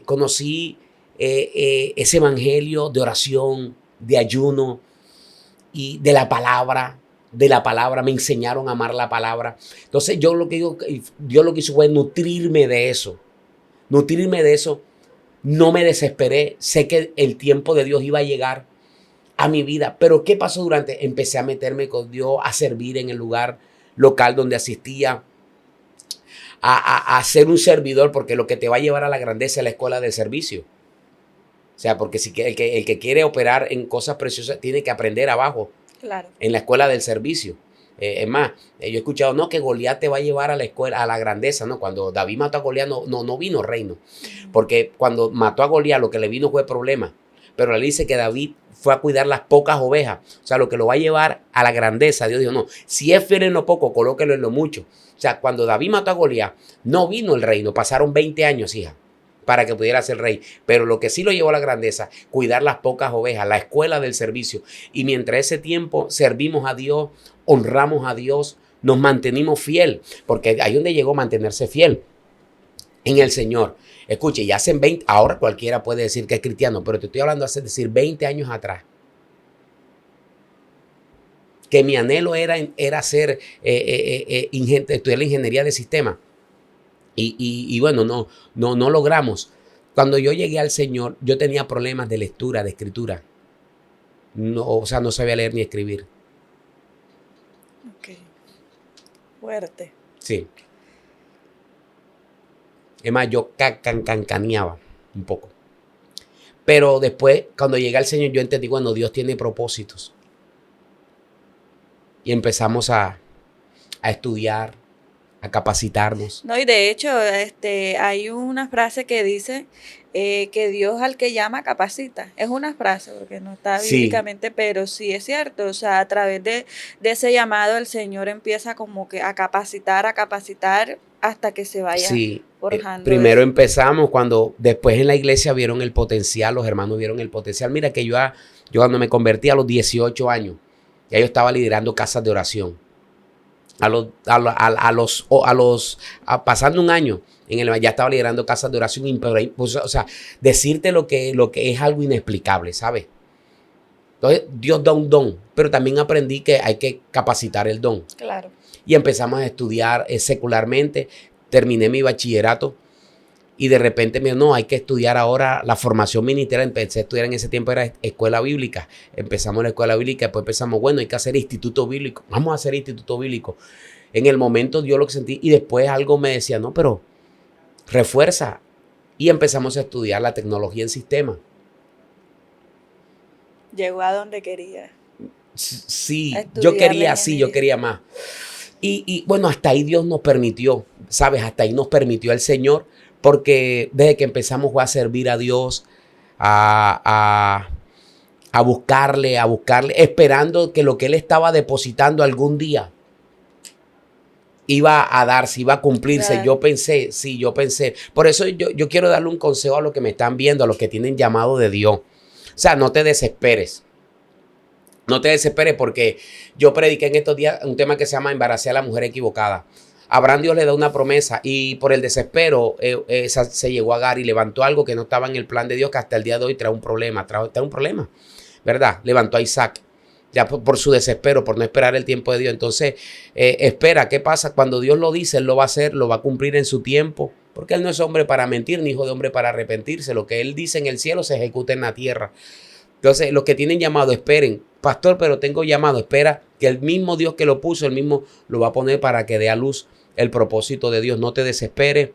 conocí ese evangelio de oración, de ayuno y de la palabra. Me enseñaron a amar la palabra. Entonces yo lo que digo, Dios lo que hizo fue nutrirme de eso. No me desesperé. Sé que el tiempo de Dios iba a llegar a mi vida. Pero ¿qué pasó durante? Empecé a meterme con Dios, a servir en el lugar local donde asistía, a ser un servidor, porque lo que te va a llevar a la grandeza es la escuela del servicio. O sea, porque si el que quiere operar en cosas preciosas tiene que aprender abajo, en la escuela del servicio. Es más, yo he escuchado, no, que Goliat te va a llevar a la escuela, a la grandeza, ¿no? Cuando David mató a Goliat no vino reino, porque cuando mató a Goliat lo que le vino fue problema. Pero él dice que David fue a cuidar las pocas ovejas, o sea, lo que lo va a llevar a la grandeza. Dios dijo, no, si es fiel en lo poco, colóquelo en lo mucho. O sea, cuando David mató a Goliat, no vino el reino, pasaron 20 años, hija, para que pudiera ser rey. Pero lo que sí lo llevó a la grandeza, cuidar las pocas ovejas, la escuela del servicio. Y mientras ese tiempo servimos a Dios, honramos a Dios, nos mantenimos fiel, porque ahí donde llegó mantenerse fiel en el Señor. Escuche, ya hacen 20, ahora cualquiera puede decir que es cristiano, pero te estoy hablando hace decir 20 años atrás. Que mi anhelo era ser estudiar la ingeniería de sistemas. Y bueno, no logramos. Cuando yo llegué al Señor, yo tenía problemas de lectura, de escritura. O sea, no sabía leer ni escribir. Ok. Fuerte. Sí. Es más, yo cancaneaba un poco. Pero después, cuando llegué al Señor, yo entendí, bueno, Dios tiene propósitos. Y empezamos a estudiar, a capacitarnos. No, y de hecho, hay una frase que dice, que Dios al que llama capacita. Es una frase porque no está Sí, bíblicamente, pero sí es cierto. O sea, a través de ese llamado el Señor empieza como que a capacitar hasta que se vaya sí. forjando Primero eso. empezamos cuando después en la iglesia vieron el potencial, los hermanos vieron el potencial. Mira que yo cuando me convertí a los 18 años, ya yo estaba liderando casas de oración. Pasando un año ya estaba liderando casas de oración. Pues, o sea, decirte lo que es algo inexplicable, ¿sabes? Entonces, Dios da un don, pero también aprendí que hay que capacitar el don. Claro. Y empezamos a estudiar secularmente. Terminé mi bachillerato y de repente me dijo, no, hay que estudiar ahora la formación ministerial. Empecé a estudiar en ese tiempo, era escuela bíblica. Empezamos la escuela bíblica, después empezamos, bueno, hay que hacer instituto bíblico. Vamos a hacer instituto bíblico. En el momento yo lo que sentí y después algo me decía, no, pero refuerza. Y empezamos a estudiar la tecnología en sistemas. Llegó a donde quería. Sí, A yo estudiar quería la así, yo ingeniería. quería más. Y bueno, hasta ahí Dios nos permitió, ¿sabes? Hasta ahí nos permitió el Señor, porque desde que empezamos a servir a Dios, a buscarle, esperando que lo que Él estaba depositando algún día iba a darse, iba a cumplirse. Claro. Yo pensé. Por eso yo quiero darle un consejo a los que me están viendo, a los que tienen llamado de Dios. O sea, no te desesperes. No te desesperes porque yo prediqué en estos días un tema que se llama embaracé a la mujer equivocada. Abraham Dios le da una promesa y por el desespero se llegó a Agar y levantó algo que no estaba en el plan de Dios, que hasta el día de hoy trae un problema, ¿verdad? Levantó a Isaac ya por su desespero, por no esperar el tiempo de Dios. Entonces, espera, ¿qué pasa? Cuando Dios lo dice, Él lo va a hacer, lo va a cumplir en su tiempo, porque Él no es hombre para mentir, ni hijo de hombre para arrepentirse. Lo que Él dice en el cielo se ejecuta en la tierra. Entonces, los que tienen llamado, esperen. Pastor, pero tengo llamado. Espera que el mismo Dios que lo puso, el mismo lo va a poner para que dé a luz el propósito de Dios. No te desesperes.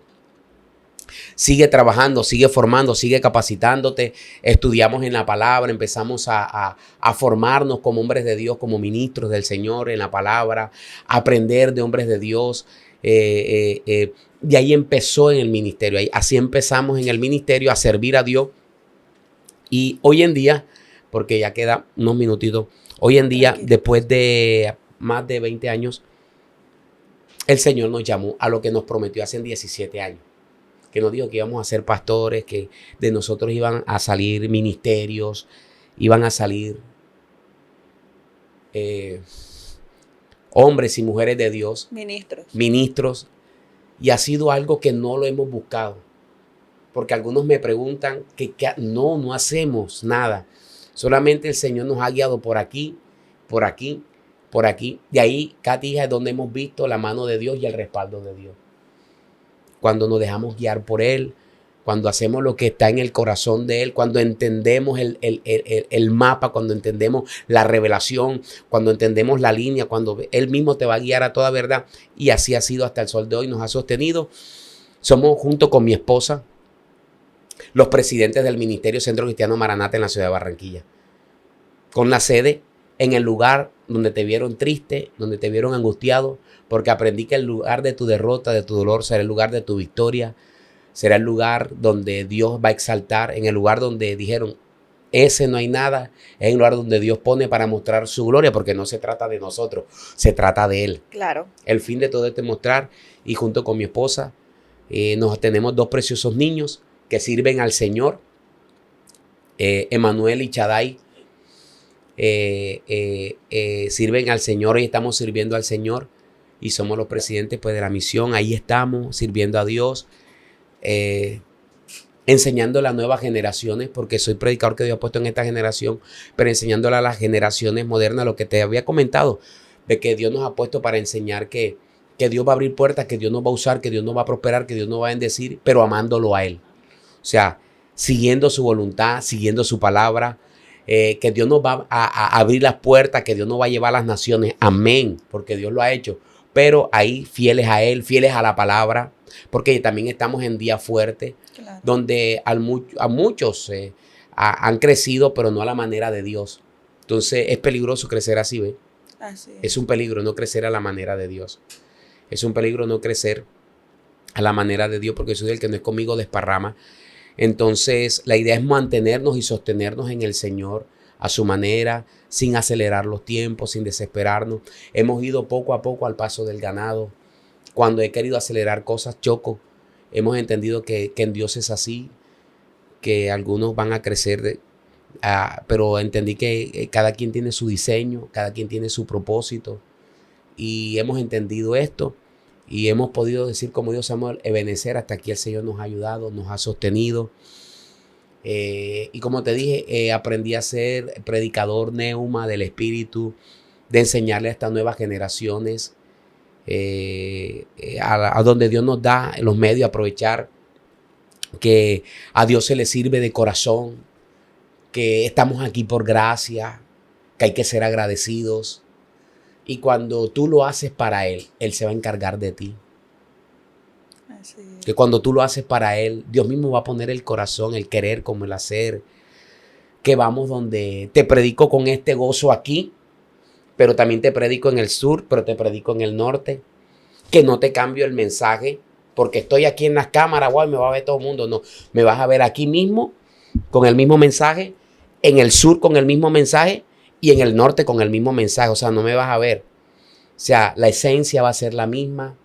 Sigue trabajando, sigue formando, sigue capacitándote. Estudiamos en la palabra, empezamos a formarnos como hombres de Dios, como ministros del Señor en la palabra, aprender de hombres de Dios. Y ahí empezó en el ministerio. Así empezamos en el ministerio a servir a Dios. Y hoy en día, porque ya queda unos minutitos, hoy en día, después de más de 20 años, el Señor nos llamó a lo que nos prometió hace 17 años. Que nos dijo que íbamos a ser pastores, que de nosotros iban a salir ministerios, iban a salir hombres y mujeres de Dios. Ministros. Y ha sido algo que no lo hemos buscado. Porque algunos me preguntan que no hacemos nada. Solamente el Señor nos ha guiado por aquí, por aquí, por aquí. De ahí, Katy, es donde hemos visto la mano de Dios y el respaldo de Dios. Cuando nos dejamos guiar por Él, cuando hacemos lo que está en el corazón de Él, cuando entendemos el mapa, cuando entendemos la revelación, cuando entendemos la línea, cuando Él mismo te va a guiar a toda verdad. Y así ha sido hasta el sol de hoy, nos ha sostenido. Somos, junto con mi esposa, los presidentes del Ministerio Centro Cristiano Maranata en la ciudad de Barranquilla, con la sede en el lugar donde te vieron triste, donde te vieron angustiado, porque aprendí que el lugar de tu derrota, de tu dolor, será el lugar de tu victoria, será el lugar donde Dios va a exaltar, en el lugar donde dijeron, ese no hay nada, es el lugar donde Dios pone para mostrar su gloria, porque no se trata de nosotros, se trata de Él. Claro. El fin de todo es mostrar, y junto con mi esposa, nos tenemos 2 preciosos niños que sirven al Señor, Emanuel y Chadai, sirven al Señor y estamos sirviendo al Señor y somos los presidentes pues de la misión. Ahí estamos sirviendo a Dios, enseñando a las nuevas generaciones, porque soy predicador que Dios ha puesto en esta generación, pero enseñándole a las generaciones modernas lo que te había comentado, de que Dios nos ha puesto para enseñar que Dios va a abrir puertas, que Dios nos va a usar, que Dios nos va a prosperar, que Dios nos va a bendecir, pero amándolo a Él. O sea, siguiendo su voluntad, siguiendo su palabra, que Dios nos va a abrir las puertas, que Dios nos va a llevar a las naciones. Amén, porque Dios lo ha hecho. Pero ahí fieles a Él, fieles a la palabra, porque también estamos en día fuerte, claro, donde a muchos han crecido, pero no a la manera de Dios. Entonces es peligroso crecer así, ¿ves? Así es un peligro no crecer a la manera de Dios. Es un peligro no crecer a la manera de Dios, porque soy el que no es conmigo desparrama. Entonces, la idea es mantenernos y sostenernos en el Señor a su manera, sin acelerar los tiempos, sin desesperarnos. Hemos ido poco a poco al paso del ganado. Cuando he querido acelerar cosas, choco. Hemos entendido que en Dios es así, que algunos van a crecer, pero entendí que cada quien tiene su diseño, cada quien tiene su propósito. Y hemos entendido esto y hemos podido decir como Dios Samuel, Ebenezer, hasta aquí el Señor nos ha ayudado, nos ha sostenido. Y como te dije, aprendí a ser predicador neuma del Espíritu, de enseñarle a estas nuevas generaciones, a donde Dios nos da los medios, aprovechar que a Dios se le sirve de corazón, que estamos aquí por gracia, que hay que ser agradecidos. Y cuando tú lo haces para Él, Él se va a encargar de ti. Así es. Que cuando tú lo haces para Él, Dios mismo va a poner el corazón, el querer como el hacer. Que vamos donde te predico con este gozo aquí, pero también te predico en el sur, pero te predico en el norte. Que no te cambio el mensaje, porque estoy aquí en las cámaras, guau, me va a ver todo el mundo. No, me vas a ver aquí mismo con el mismo mensaje, en el sur con el mismo mensaje y en el norte con el mismo mensaje. O sea, no me vas a ver. O sea, la esencia va a ser la misma.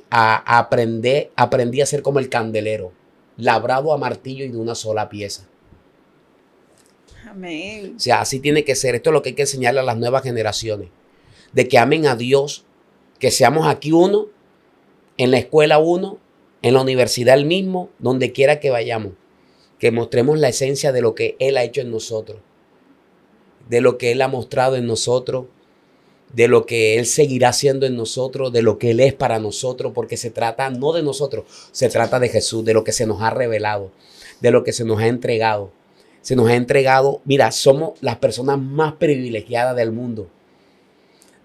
Aprendí a ser como el candelero, labrado a martillo y de una sola pieza. Amén. O sea, así tiene que ser. Esto es lo que hay que enseñarle a las nuevas generaciones. De que amen a Dios, que seamos aquí uno, en la escuela uno, en la universidad el mismo, donde quiera que vayamos. Que mostremos la esencia de lo que Él ha hecho en nosotros, de lo que Él ha mostrado en nosotros, de lo que Él seguirá haciendo en nosotros, de lo que Él es para nosotros, porque se trata no de nosotros, se trata de Jesús, de lo que se nos ha revelado, de lo que se nos ha entregado. Se nos ha entregado, mira, somos las personas más privilegiadas del mundo.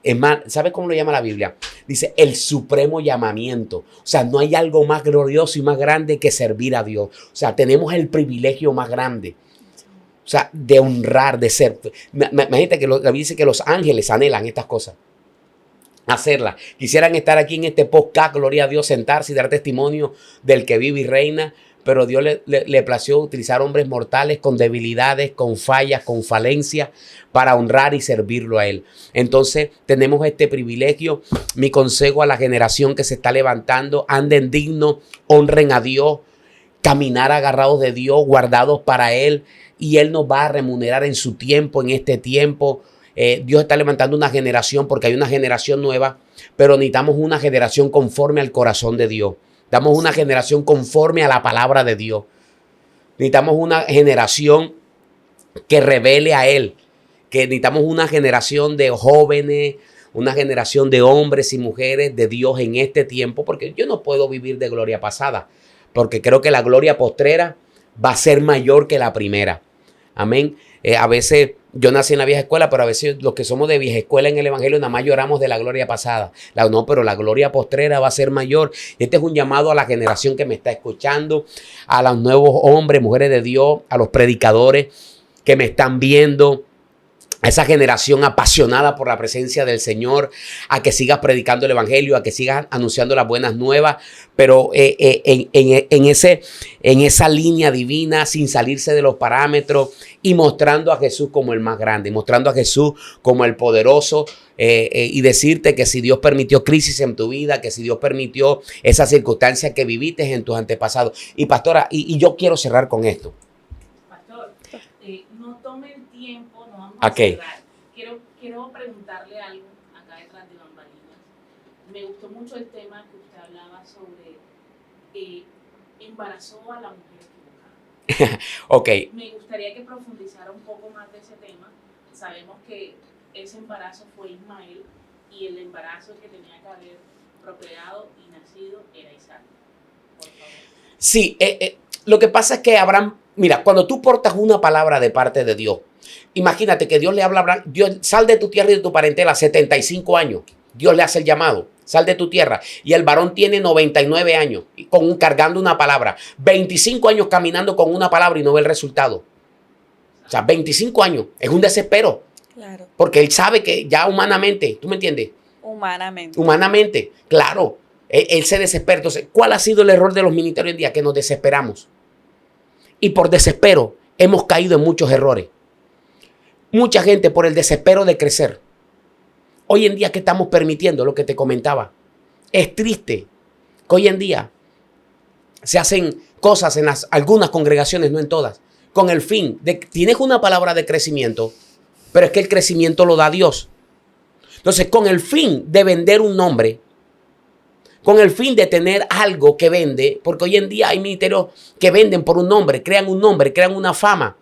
Es más, ¿sabes cómo lo llama la Biblia? Dice, el supremo llamamiento. O sea, no hay algo más glorioso y más grande que servir a Dios. O sea, tenemos el privilegio más grande. O sea, de honrar, de ser. Imagínate que la Biblia dice que los ángeles anhelan estas cosas. Hacerlas. Quisieran estar aquí en este podcast, gloria a Dios, sentarse y dar testimonio del que vive y reina. Pero Dios le plació utilizar hombres mortales con debilidades, con fallas, con falencias, para honrar y servirlo a Él. Entonces tenemos este privilegio. Mi consejo a la generación que se está levantando: anden dignos, honren a Dios, caminar agarrados de Dios, guardados para Él, y Él nos va a remunerar en su tiempo, en este tiempo. Dios está levantando una generación, porque hay una generación nueva, pero necesitamos una generación conforme al corazón de Dios. Necesitamos una generación conforme a la palabra de Dios. Necesitamos una generación que revele a Él. Que necesitamos una generación de jóvenes, una generación de hombres y mujeres de Dios en este tiempo, porque yo no puedo vivir de gloria pasada, porque creo que la gloria postrera va a ser mayor que la primera. Amén. A veces yo nací en la vieja escuela, pero a veces los que somos de vieja escuela en el evangelio nada más lloramos de la gloria pasada. No, pero la gloria postrera va a ser mayor. Este es un llamado a la generación que me está escuchando, a los nuevos hombres, mujeres de Dios, a los predicadores que me están viendo, a esa generación apasionada por la presencia del Señor, a que sigas predicando el evangelio, a que sigas anunciando las buenas nuevas, pero en esa línea divina, sin salirse de los parámetros, y mostrando a Jesús como el más grande, mostrando a Jesús como el poderoso, y decirte que si Dios permitió crisis en tu vida, que si Dios permitió esa circunstancia que viviste en tus antepasados. Y pastora, y yo quiero cerrar con esto. Pastor, no tome el tiempo, no vamos ¿A qué? cerrar. Quiero preguntarle algo acá detrás de bambalinas. Me gustó mucho el tema que usted hablaba sobre embarazó a la mujer equivocada. Ok. Me gustaría que profundizara un poco más de ese tema. Sabemos que ese embarazo fue Ismael y el embarazo que tenía que haber procreado y nacido era Isaac. Por favor. Sí, lo que pasa es que Abraham, mira, cuando tú portas una palabra de parte de Dios, imagínate que Dios le habla a Abraham: Dios, sal de tu tierra y de tu parentela, 75 años. Dios le hace el llamado: sal de tu tierra. Y el varón tiene 99 años cargando una palabra. 25 años caminando con una palabra y no ve el resultado. O sea, 25 años. Es un desespero. Claro. Porque él sabe que ya humanamente, ¿tú me entiendes? Humanamente. Humanamente, claro. Él se desespera. Entonces, ¿cuál ha sido el error de los ministerios hoy en día? Que nos desesperamos. Y por desespero hemos caído en muchos errores. Mucha gente por el desespero de crecer. Hoy en día, ¿qué estamos permitiendo? Lo que te comentaba. Es triste que hoy en día se hacen cosas en algunas congregaciones, no en todas, con el fin de que tienes una palabra de crecimiento, pero es que el crecimiento lo da Dios. Entonces, con el fin de vender un nombre, con el fin de tener algo que vende, porque hoy en día hay ministerios que venden por un nombre, crean una fama.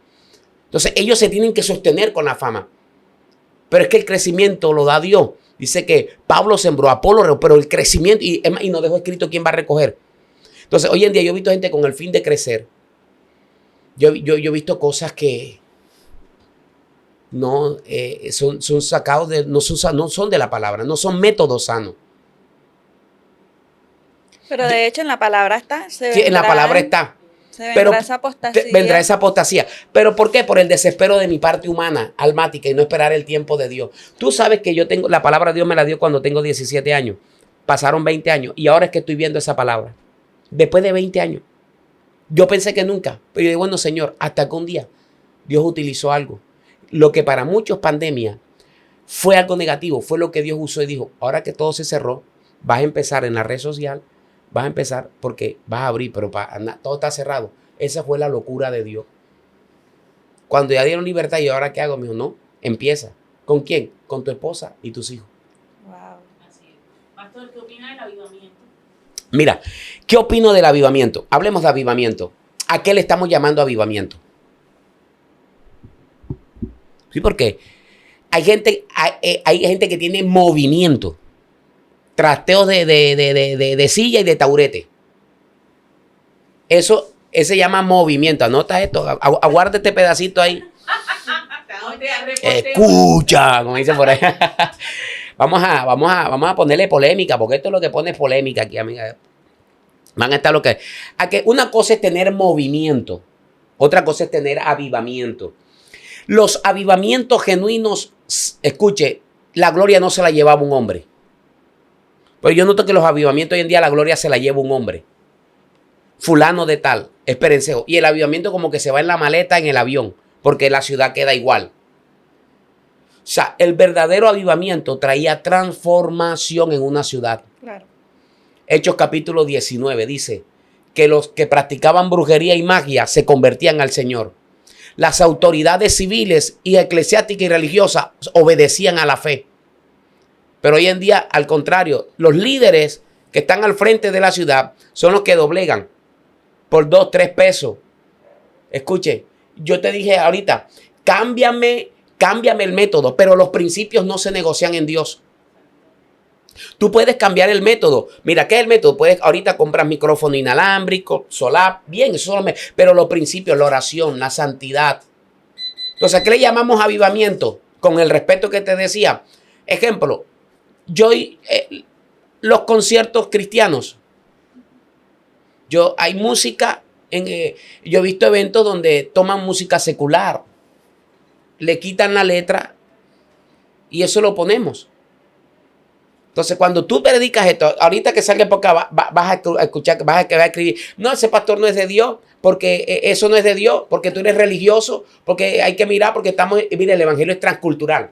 Entonces, ellos se tienen que sostener con la fama. Pero es que el crecimiento lo da Dios. Dice que Pablo sembró, Apolo regó, pero el crecimiento, y nos dejó escrito quién va a recoger. Entonces, hoy en día yo he visto gente con el fin de crecer. Yo he visto cosas que no son sacados de, no son de la palabra, no son métodos sanos. Pero de hecho en la palabra está. Sí, en la palabra está. Vendrá esa apostasía. Vendrá esa apostasía. ¿Pero por qué? Por el desespero de mi parte humana, almática, y no esperar el tiempo de Dios. Tú sabes que yo tengo, la palabra Dios me la dio cuando tengo 17 años. Pasaron 20 años y ahora es que estoy viendo esa palabra. Después de 20 años. Yo pensé que nunca. Pero yo digo, bueno, Señor, hasta que un día Dios utilizó algo. Lo que para muchos pandemia fue algo negativo, fue lo que Dios usó y dijo, ahora que todo se cerró, vas a empezar en la red social, vas a empezar porque vas a abrir, pero todo está cerrado. Esa fue la locura de Dios. Cuando ya dieron libertad, ¿y ahora qué hago? Me dijo, no, empieza. ¿Con quién? Con tu esposa y tus hijos. Wow. Así es. Pastor, ¿qué opina del avivamiento? Mira, ¿qué opino del avivamiento? Hablemos de avivamiento. ¿A qué le estamos llamando avivamiento? Sí, porque hay gente que tiene movimiento. Trasteos de silla y de taburete. Eso se llama movimiento. Anota esto. Aguarda este pedacito ahí. Escucha, como dicen por ahí. Vamos a ponerle polémica, porque esto es lo que pone polémica aquí, amiga. Van a estar lo que... A que una cosa es tener movimiento. Otra cosa es tener avivamiento. Los avivamientos genuinos, escuche, la gloria no se la llevaba un hombre. Pero yo noto que los avivamientos hoy en día la gloria se la lleva un hombre. Fulano de tal, esperencejo. Y el avivamiento como que se va en la maleta en el avión, porque la ciudad queda igual. O sea, el verdadero avivamiento traía transformación en una ciudad. Claro. Hechos capítulo 19 dice que los que practicaban brujería y magia se convertían al Señor. Las autoridades civiles y eclesiásticas y religiosas obedecían a la fe. Pero hoy en día, al contrario, los líderes que están al frente de la ciudad son los que doblegan por 2, 3 pesos. Escuche, yo te dije ahorita, cámbiame el método, pero los principios no se negocian en Dios. Tú puedes cambiar el método. Mira, ¿qué es el método? Puedes ahorita comprar micrófono inalámbrico, solar, bien, eso son pero los principios, la oración, la santidad. Entonces, ¿a qué le llamamos avivamiento? Con el respeto que te decía. Ejemplo, los conciertos cristianos. Hay música, yo he visto eventos donde toman música secular, le quitan la letra y eso lo ponemos. Entonces, cuando tú predicas esto, ahorita que salga por acá, vas a escuchar, vas a escribir, no, ese pastor no es de Dios, porque eso no es de Dios, porque tú eres religioso, porque hay que mirar, porque mira, el evangelio es transcultural.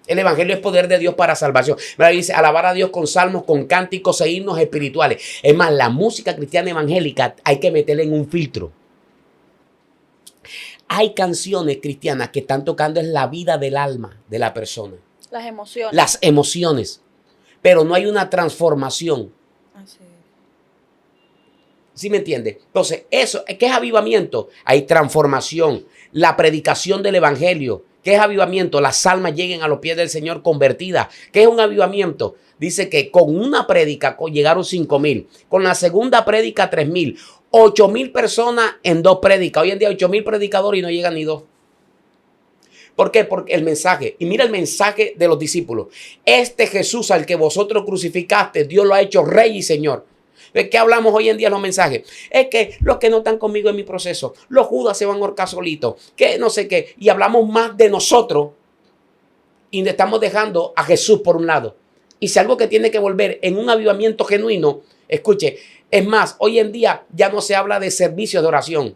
El evangelio es poder de Dios para salvación. Mira, dice, alabar a Dios con salmos, con cánticos e himnos espirituales. Es más, la música cristiana evangélica hay que meterla en un filtro. Hay canciones cristianas que están tocando en la vida del alma de la persona. Las emociones. Las emociones. Pero no hay una transformación. Así es. ¿Sí me entiende? Entonces, ¿qué es avivamiento? Hay transformación. La predicación del evangelio. ¿Qué es avivamiento? Las almas lleguen a los pies del Señor convertidas. ¿Qué es un avivamiento? Dice que con una prédica llegaron 5,000. Con la segunda prédica 3,000. 8,000 personas en 2 prédicas. Hoy en día 8,000 predicadores y no llegan ni 2. ¿Por qué? Porque el mensaje. Y mira el mensaje de los discípulos. Este Jesús al que vosotros crucificaste, Dios lo ha hecho Rey y Señor. ¿De qué hablamos hoy en día en los mensajes? Es que los que no están conmigo en mi proceso, los judas se van a ahorcar solitos, que no sé qué. Y hablamos más de nosotros y estamos dejando a Jesús por un lado. Y si algo que tiene que volver en un avivamiento genuino, escuche, es más, hoy en día ya no se habla de servicios de oración,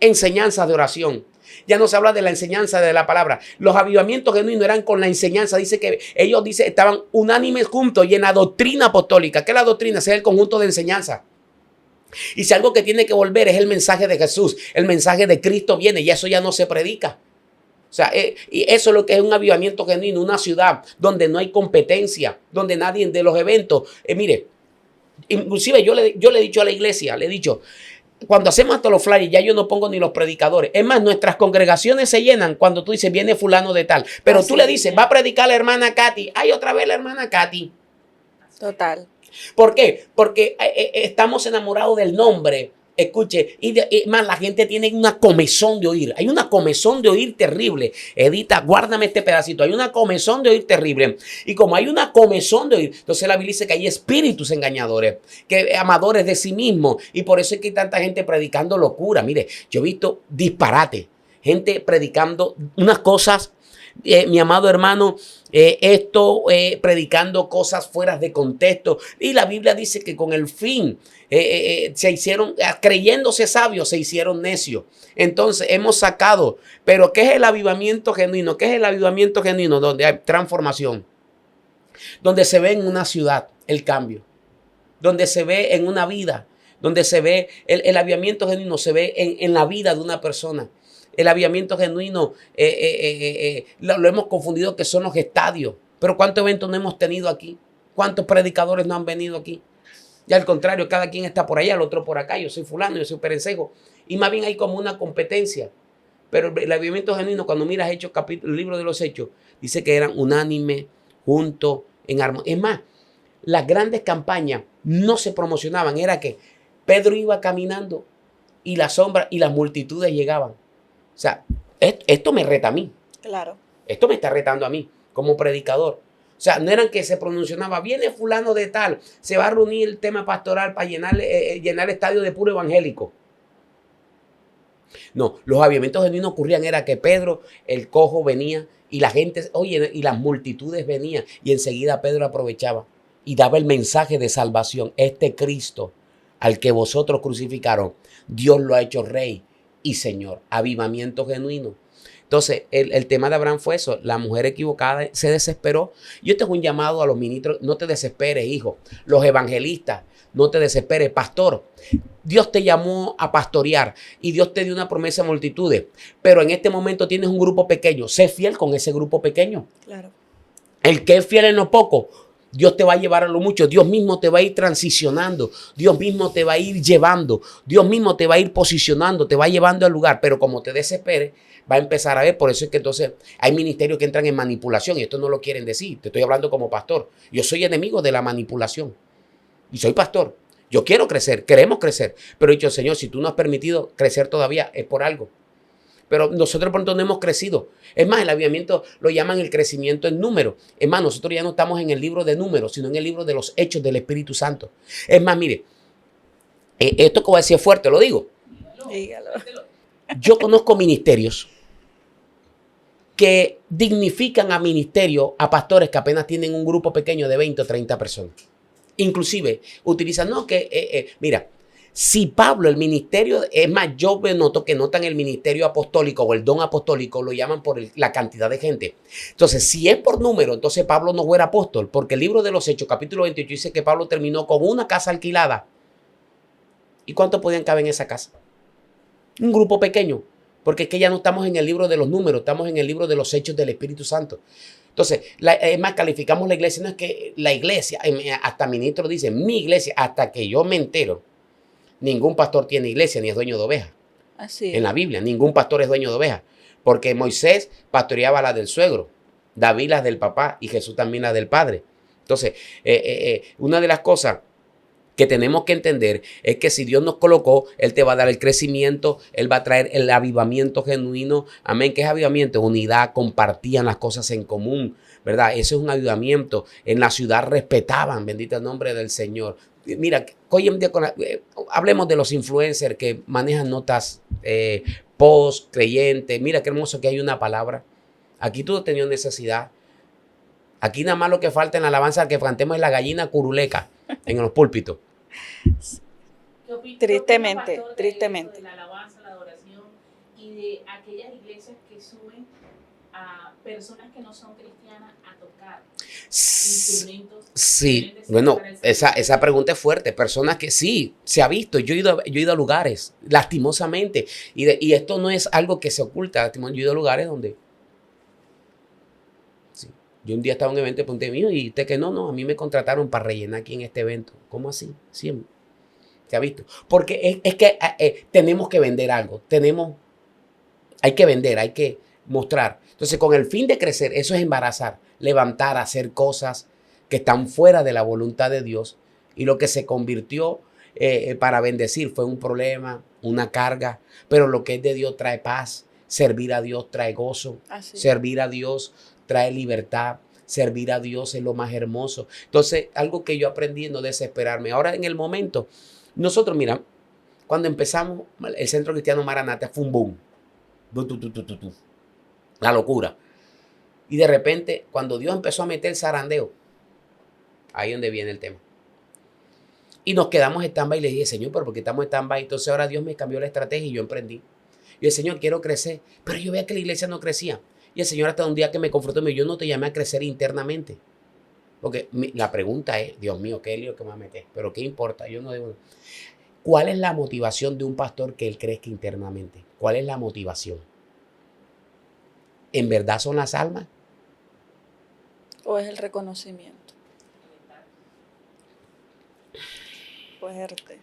enseñanzas de oración. Ya no se habla de la enseñanza de la palabra. Los avivamientos genuinos eran con la enseñanza. Dice que ellos estaban unánimes juntos y en la doctrina apostólica. ¿Qué es la doctrina? Es el conjunto de enseñanza. Y si algo que tiene que volver es el mensaje de Jesús, el mensaje de Cristo viene y eso ya no se predica. O sea, y eso es lo que es un avivamiento genuino, una ciudad donde no hay competencia, donde nadie de los eventos. Mire, inclusive yo le he dicho a la iglesia, le he dicho, cuando hacemos hasta los flyers, ya yo no pongo ni los predicadores. Es más, nuestras congregaciones se llenan cuando tú dices, viene fulano de tal. Pero tú le dices, va a predicar la hermana Katy. Ay, otra vez la hermana Katy. Total. ¿Por qué? Porque estamos enamorados del nombre. Escuche, y más la gente tiene una comezón de oír. Hay una comezón de oír terrible. Edita, guárdame este pedacito. Hay una comezón de oír terrible. Y como hay una comezón de oír, entonces la Biblia dice que hay espíritus engañadores, que amadores de sí mismos. Y por eso es que hay tanta gente predicando locura. Mire, yo he visto disparate. Gente predicando unas cosas. Mi amado hermano, predicando cosas fuera de contexto. Y la Biblia dice que con el fin se hicieron, creyéndose sabios, se hicieron necios. Entonces hemos sacado, pero ¿qué es el avivamiento genuino? ¿Qué es el avivamiento genuino? Donde hay transformación, donde se ve en una ciudad el cambio, donde se ve en una vida, donde se ve el avivamiento genuino, se ve en la vida de una persona. El avivamiento genuino lo hemos confundido que son los estadios. Pero ¿cuántos eventos no hemos tenido aquí? ¿Cuántos predicadores no han venido aquí? Y al contrario, cada quien está por allá, el otro por acá. Yo soy fulano, yo soy perencejo. Y más bien hay como una competencia. Pero el avivamiento genuino, cuando miras Hechos, el libro de los Hechos, dice que eran unánimes, juntos, en armonía. Es más, las grandes campañas no se promocionaban. Era que Pedro iba caminando y la sombra y las multitudes llegaban. O sea, esto me reta a mí. Claro. Esto me está retando a mí como predicador. O sea, no eran que se pronunciaba, viene fulano de tal, se va a reunir el tema pastoral para llenar el estadio de puro evangélico. No, los avivamientos genuinos ocurrían, era que Pedro, el cojo, venía y la gente, oye, y las multitudes venían y enseguida Pedro aprovechaba y daba el mensaje de salvación. Este Cristo al que vosotros crucificaron, Dios lo ha hecho rey y Señor. Avivamiento genuino. Entonces, el tema de Abraham fue eso. La mujer equivocada se desesperó. Y este es un llamado a los ministros. No te desesperes, hijo. Los evangelistas, no te desesperes. Pastor, Dios te llamó a pastorear y Dios te dio una promesa a multitudes. Pero en este momento tienes un grupo pequeño. Sé fiel con ese grupo pequeño. Claro. El que es fiel en lo poco, Dios te va a llevar a lo mucho. Dios mismo te va a ir transicionando. Dios mismo te va a ir llevando. Dios mismo te va a ir posicionando. Te va llevando al lugar. Pero como te desesperes, va a empezar a ver. Por eso es que entonces hay ministerios que entran en manipulación. Y esto no lo quieren decir. Te estoy hablando como pastor. Yo soy enemigo de la manipulación. Y soy pastor. Yo quiero crecer. Queremos crecer. Pero he dicho, Señor, si tú no has permitido crecer todavía, es por algo. Pero nosotros pronto no hemos crecido. Es más, el avivamiento lo llaman el crecimiento en número. Es más, nosotros ya no estamos en el libro de números, sino en el libro de los hechos del Espíritu Santo. Es más, mire, esto que voy a decir es fuerte, lo digo. Dígalo. Yo conozco ministerios que dignifican a ministerios, a pastores que apenas tienen un grupo pequeño de 20 o 30 personas. Inclusive utilizan, mira, si Pablo, el ministerio, es más, yo noto que notan el ministerio apostólico o el don apostólico, lo llaman por la cantidad de gente. Entonces, si es por número, entonces Pablo no era apóstol, porque el libro de los Hechos, capítulo 28, dice que Pablo terminó con una casa alquilada. ¿Y cuántos podían caber en esa casa? Un grupo pequeño, porque es que ya no estamos en el libro de los números, estamos en el libro de los Hechos del Espíritu Santo. Entonces, es más, calificamos la iglesia, no es que la iglesia, hasta ministros dicen, mi iglesia, hasta que yo me entero. Ningún pastor tiene iglesia ni es dueño de ovejas. Así es. En la Biblia, ningún pastor es dueño de ovejas. Porque Moisés pastoreaba la del suegro, David las del papá y Jesús también las del padre. Entonces, una de las cosas que tenemos que entender es que si Dios nos colocó, Él te va a dar el crecimiento, Él va a traer el avivamiento genuino. Amén. ¿Qué es avivamiento? Unidad, compartían las cosas en común, ¿verdad? Eso es un avivamiento. En la ciudad respetaban, bendito el nombre del Señor. Mira, hoy en día hablemos de los influencers que manejan notas post, creyentes. Mira qué hermoso que hay una palabra. Aquí tú has tenido necesidad. Aquí nada más lo que falta en la alabanza que cantemos es la gallina curuleca en los púlpitos. Tristemente, pastor, tristemente. de la alabanza, la adoración y de aquellas iglesias que suben a personas que no son cristianas a tocar instrumentos? Sí, bueno, esa pregunta es fuerte. Personas que sí, se ha visto. Yo he ido a lugares, lastimosamente. Y esto no es algo que se oculta. Yo he ido a lugares donde... Sí. Yo un día estaba en un evento y pregunté, mío, y usted que no, a mí me contrataron para rellenar aquí en este evento. ¿Cómo así? Siempre. ¿Se ha visto? Porque es que tenemos que vender algo. Hay que vender, hay que mostrar. Entonces, con el fin de crecer, eso es embarazar, levantar, hacer cosas que están fuera de la voluntad de Dios. Y lo que se convirtió para bendecir fue un problema, una carga. Pero lo que es de Dios trae paz. Servir a Dios trae gozo. Así. Servir a Dios trae libertad. Servir a Dios es lo más hermoso. Entonces, algo que yo aprendí es no desesperarme. Ahora, en el momento, nosotros, mira, cuando empezamos el Centro Cristiano Maranata fue un boom. La locura. Y de repente, cuando Dios empezó a meter el zarandeo, ahí es donde viene el tema. Y nos quedamos en stand-by y le dije, Señor, ¿pero por qué estamos en stand-by? Entonces ahora Dios me cambió la estrategia y yo emprendí. Y el Señor, quiero crecer. Pero yo veía que la iglesia no crecía. Y el Señor hasta un día que me confrontó, me dijo, yo no te llamé a crecer internamente. Porque la pregunta es, Dios mío, qué lío que me va a meter. Pero qué importa, yo no debo. ¿Cuál es la motivación de un pastor que él crezca internamente? ¿Cuál es la motivación? ¿En verdad son las almas? ¿O es el reconocimiento? Fuerte.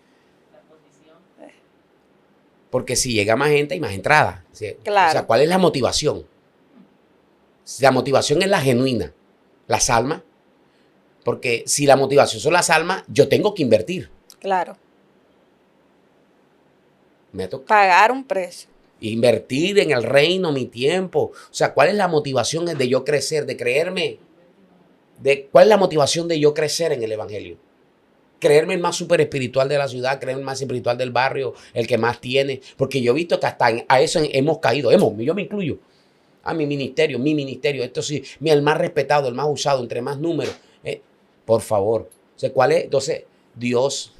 Porque si llega más gente hay más entrada. Claro. O sea, ¿cuál es la motivación? Si la motivación es la genuina, las almas. Porque si la motivación son las almas, yo tengo que invertir. Claro. Me toca pagar un precio. Invertir en el reino mi tiempo. O sea, ¿cuál es la motivación de yo crecer, de creerme? ¿Cuál es la motivación de yo crecer en el evangelio? Creerme el más súper espiritual de la ciudad, creerme el más espiritual del barrio, el que más tiene. Porque yo he visto que hasta a eso hemos caído. Yo me incluyo. A mi ministerio, esto sí, el más respetado, el más usado, entre más números. Por favor. O sea, ¿cuál es? Entonces, Dios.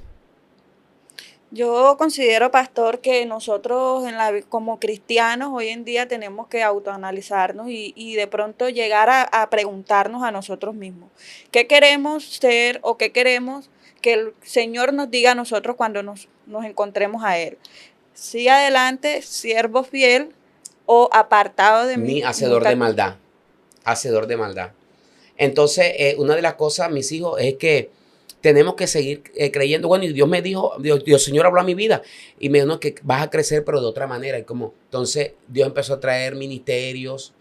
Yo considero, pastor, que nosotros como cristianos hoy en día tenemos que autoanalizarnos y de pronto llegar a preguntarnos a nosotros mismos. ¿Qué queremos ser o qué queremos que el Señor nos diga a nosotros cuando nos encontremos a Él? Sí, adelante, siervo fiel o apartado de mí. Hacedor de maldad. Hacedor de maldad. Entonces, una de las cosas, mis hijos, es que tenemos que seguir creyendo. Bueno, y Dios me dijo, Dios Señor habló a mi vida y me dijo, no, que vas a crecer, pero de otra manera. Entonces, Dios empezó a traer ministerios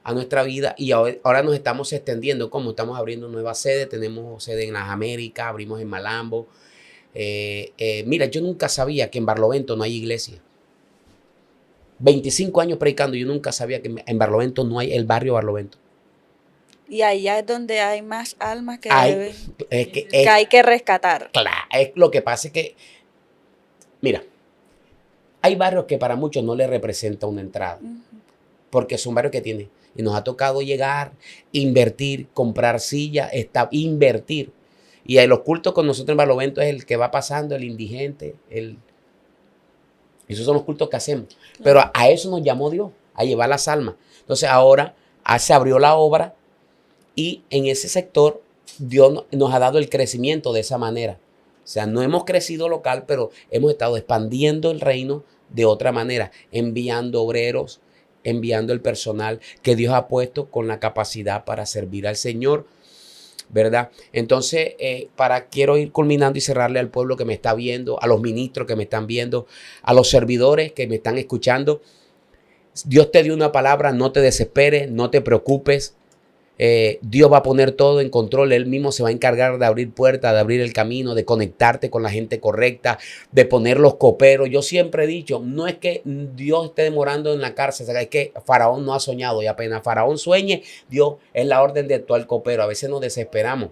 a nuestra vida y ahora nos estamos extendiendo. Como estamos abriendo nuevas sedes, tenemos sede en las Américas, abrimos en Malambo. Mira, yo nunca sabía que en Barlovento no hay iglesia. 25 años predicando, yo nunca sabía que en Barlovento no hay el barrio Barlovento. Y allá es donde hay más almas que que hay que rescatar. Claro, lo que pasa es que, mira, hay barrios que para muchos no les representa una entrada, porque son barrios que tienen, y nos ha tocado llegar, invertir, comprar sillas, invertir. Y en los cultos con nosotros en Barlovento es el que va pasando, el indigente, esos son los cultos que hacemos. Claro. Pero a eso nos llamó Dios, a llevar las almas. Entonces ahora se abrió la obra. Y en ese sector Dios nos ha dado el crecimiento de esa manera. O sea, no hemos crecido local, pero hemos estado expandiendo el reino de otra manera, enviando obreros, enviando el personal que Dios ha puesto con la capacidad para servir al Señor, ¿verdad? Entonces, quiero ir culminando y cerrarle al pueblo que me está viendo, a los ministros que me están viendo, a los servidores que me están escuchando. Dios te dio una palabra, no te desesperes, no te preocupes. Dios va a poner todo en control. Él mismo se va a encargar de abrir puertas, de abrir el camino, de conectarte con la gente correcta, de poner los coperos. Yo siempre he dicho, no es que Dios esté demorando en la cárcel, es que Faraón no ha soñado y apenas Faraón sueñe, Dios es la orden de actuar copero. A veces nos desesperamos.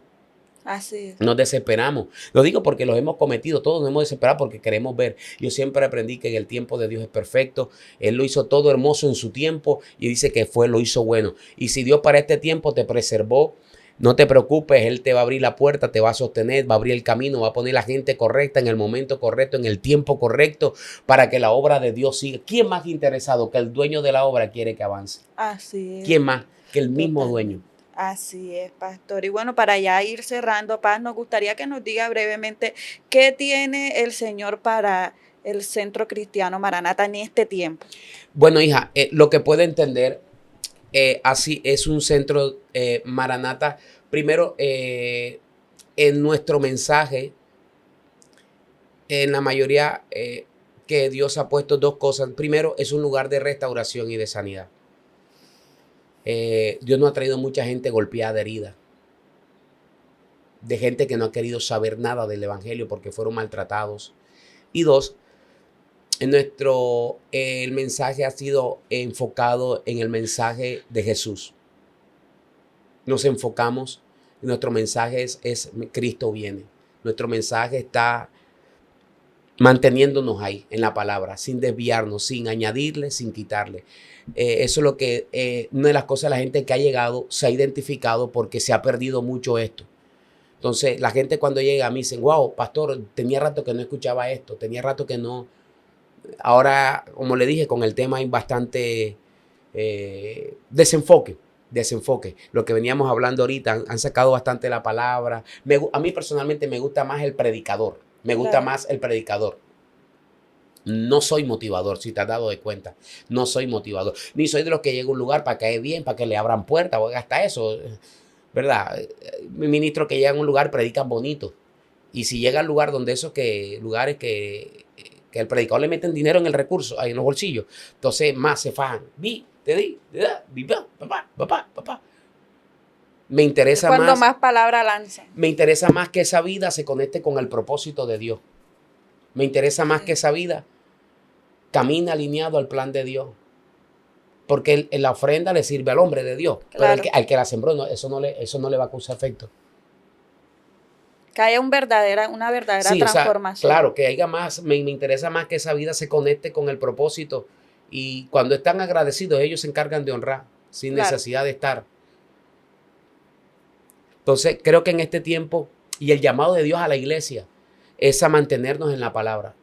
Así es. Nos desesperamos. Lo digo porque los hemos cometido, todos nos hemos desesperado porque queremos ver. Yo siempre aprendí que el tiempo de Dios es perfecto. Él lo hizo todo hermoso en su tiempo y dice que lo hizo bueno. Y si Dios para este tiempo te preservó, No te preocupes, Él te va a abrir la puerta, te va a sostener, va a abrir el camino, va a poner la gente correcta en el momento correcto, en el tiempo correcto, para que la obra de Dios siga. ¿Quién más interesado que el dueño de la obra quiere que avance? Así es. ¿Quién más que el mismo Totalmente. dueño? Así es, pastor. Y bueno, para ya ir cerrando, Paz, nos gustaría que nos diga brevemente qué tiene el Señor para el Centro Cristiano Maranata en este tiempo. Bueno, hija, lo que puede entender, así es un centro Maranata. Primero, en nuestro mensaje, en la mayoría que Dios ha puesto dos cosas. Primero, es un lugar de restauración y de sanidad. Dios nos ha traído mucha gente golpeada, herida, de gente que no ha querido saber nada del evangelio porque fueron maltratados. Y dos, el mensaje ha sido enfocado en el mensaje de Jesús. Nos enfocamos, nuestro mensaje es Cristo viene. Nuestro mensaje está manteniéndonos ahí en la palabra, sin desviarnos, sin añadirle, sin quitarle. Eso es lo que una de las cosas, la gente que ha llegado se ha identificado porque se ha perdido mucho esto. Entonces la gente cuando llega a mí dicen, wow, pastor, tenía rato que no escuchaba esto, tenía rato que no. Ahora, como le dije, con el tema hay bastante desenfoque. Lo que veníamos hablando ahorita, han sacado bastante la palabra. A mí personalmente me gusta más el predicador. Más el predicador. No soy motivador, si te has dado de cuenta. No soy motivador. Ni soy de los que llega a un lugar para caer bien, para que le abran puertas, o hasta eso, ¿verdad? Mi ministro que llega a un lugar predican bonito. Y si llega al lugar donde lugares que el predicador le meten dinero en el recurso, ahí en los bolsillos, entonces más se fajan. Papá. Me interesa Cuando más palabra lanzan. Me interesa más que esa vida se conecte con el propósito de Dios. Me interesa más que esa vida camine alineado al plan de Dios. Porque la ofrenda le sirve al hombre de Dios. Claro. Pero al que la sembró, no, eso no le va a causar efecto. Que haya una verdadera transformación. O sea, claro, que haya más. Me interesa más que esa vida se conecte con el propósito. Y cuando están agradecidos, ellos se encargan de honrar sin necesidad de estar. Entonces, creo que en este tiempo y el llamado de Dios a la iglesia es a mantenernos en la palabra.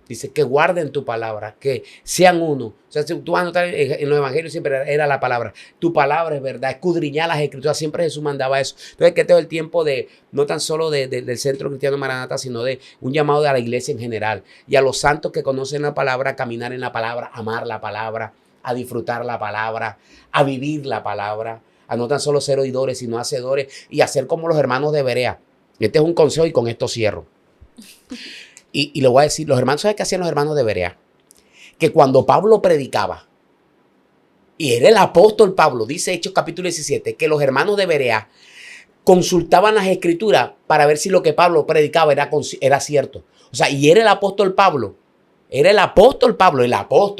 Dice que guarden tu palabra, que sean uno. O sea, si tú vas a notar en los evangelios siempre era la palabra. Tu palabra es verdad, escudriñar las escrituras. Siempre Jesús mandaba eso. Entonces, que todo el tiempo no tan solo del Centro Cristiano Maranata, sino de un llamado a la iglesia en general. Y a los santos que conocen la palabra, a caminar en la palabra, a amar la palabra, a disfrutar la palabra, a vivir la palabra. A no tan solo ser oidores, sino hacedores. Y hacer como los hermanos de Berea. Este es un consejo y con esto cierro. Y le voy a decir, los hermanos, ¿sabes qué hacían los hermanos de Berea? Que cuando Pablo predicaba, y era el apóstol Pablo, dice Hechos capítulo 17, que los hermanos de Berea consultaban las escrituras para ver si lo que Pablo predicaba era cierto. O sea, y era el apóstol Pablo. El apóstol,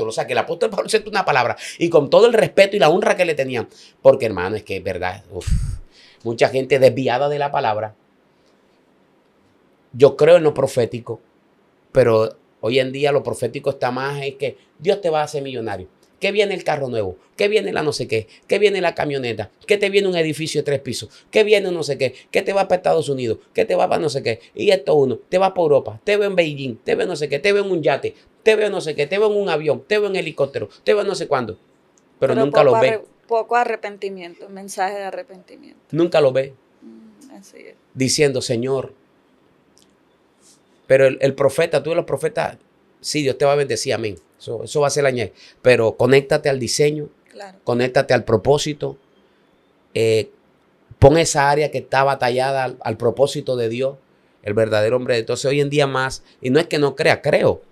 o sea, que el apóstol Pablo sentó una palabra y con todo el respeto y la honra que le tenían. Porque, hermano, es que es verdad, mucha gente desviada de la palabra. Yo creo en lo profético, pero hoy en día lo profético está más en que Dios te va a hacer millonario. ¿Qué viene el carro nuevo? ¿Qué viene la no sé qué? ¿Qué viene la camioneta? ¿Qué te viene un edificio de 3 pisos? ¿Qué viene no sé qué? ¿Qué te va para Estados Unidos? ¿Qué te va para no sé qué? Y esto uno, te va para Europa, te veo en Beijing, te veo no sé qué, te veo en un yate, te veo no sé qué, te veo en un avión, te veo en helicóptero, te veo no sé cuándo. Pero nunca lo ve. Poco arrepentimiento, mensaje de arrepentimiento. Nunca lo ve. Así es. Diciendo, Señor. Pero el profeta, tú eres los profetas, sí, Dios te va a bendecir, amén. Eso va a ser la añade. Pero conéctate al diseño, conéctate al propósito. Pon esa área que está batallada al propósito de Dios, el verdadero hombre de Dios. Entonces hoy en día más, y no es que no crea, creo,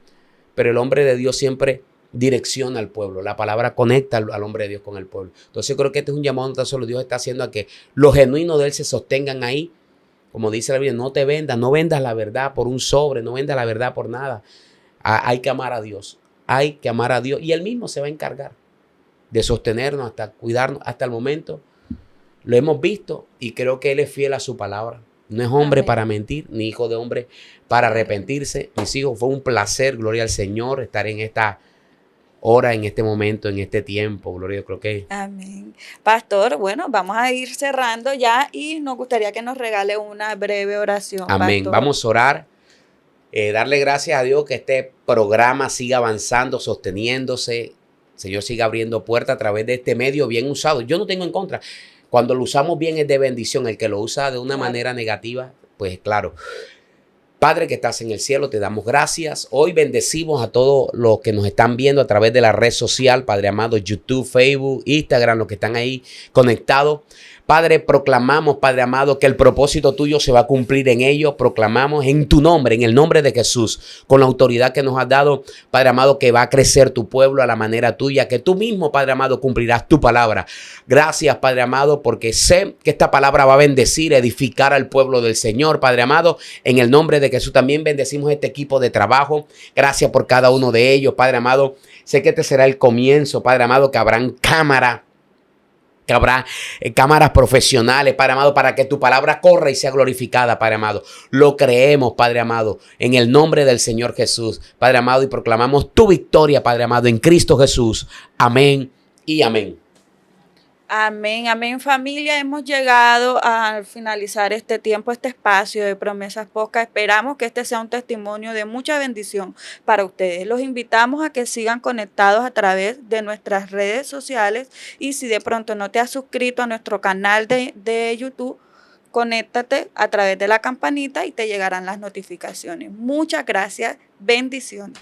pero el hombre de Dios siempre direcciona al pueblo. La palabra conecta al hombre de Dios con el pueblo. Entonces yo creo que este es un llamado no tan solo Dios está haciendo a que los genuinos de Él se sostengan ahí. Como dice la Biblia, no te vendas, no vendas la verdad por un sobre, no vendas la verdad por nada. Hay que amar a Dios, hay que amar a Dios y Él mismo se va a encargar de sostenernos hasta cuidarnos hasta el momento. Lo hemos visto y creo que Él es fiel a su palabra. No es hombre Amén. para mentir, ni hijo de hombre para arrepentirse. Mis hijos, fue un placer, gloria al Señor, estar en esta ora en este momento, en este tiempo. Gloria, yo creo que... Amén. Pastor, bueno, vamos a ir cerrando ya y nos gustaría que nos regale una breve oración. Amén. Pastor. Vamos a orar. Darle gracias a Dios que este programa siga avanzando, sosteniéndose. Señor, siga abriendo puertas a través de este medio bien usado. Yo no tengo en contra. Cuando lo usamos bien es de bendición. El que lo usa de una manera negativa, pues claro. Padre que estás en el cielo, te damos gracias. Hoy bendecimos a todos los que nos están viendo a través de la red social, Padre amado, YouTube, Facebook, Instagram, los que están ahí conectados. Padre, proclamamos, Padre amado, que el propósito tuyo se va a cumplir en ellos. Proclamamos en tu nombre, en el nombre de Jesús, con la autoridad que nos has dado, Padre amado, que va a crecer tu pueblo a la manera tuya, que tú mismo, Padre amado, cumplirás tu palabra. Gracias, Padre amado, porque sé que esta palabra va a bendecir, edificar al pueblo del Señor, Padre amado, en el nombre de Jesús. También bendecimos este equipo de trabajo. Gracias por cada uno de ellos, Padre amado. Sé que este será el comienzo, Padre amado, que habrán que habrá cámaras profesionales, Padre amado, para que tu palabra corra y sea glorificada, Padre amado. Lo creemos, Padre amado, en el nombre del Señor Jesús, Padre amado, y proclamamos tu victoria, Padre amado, en Cristo Jesús. Amén y amén. Amén, amén, familia. Hemos llegado a finalizar este tiempo, este espacio de Promesas Podcast. Esperamos que este sea un testimonio de mucha bendición para ustedes. Los invitamos a que sigan conectados a través de nuestras redes sociales y si de pronto no te has suscrito a nuestro canal de YouTube, conéctate a través de la campanita y te llegarán las notificaciones. Muchas gracias. Bendiciones.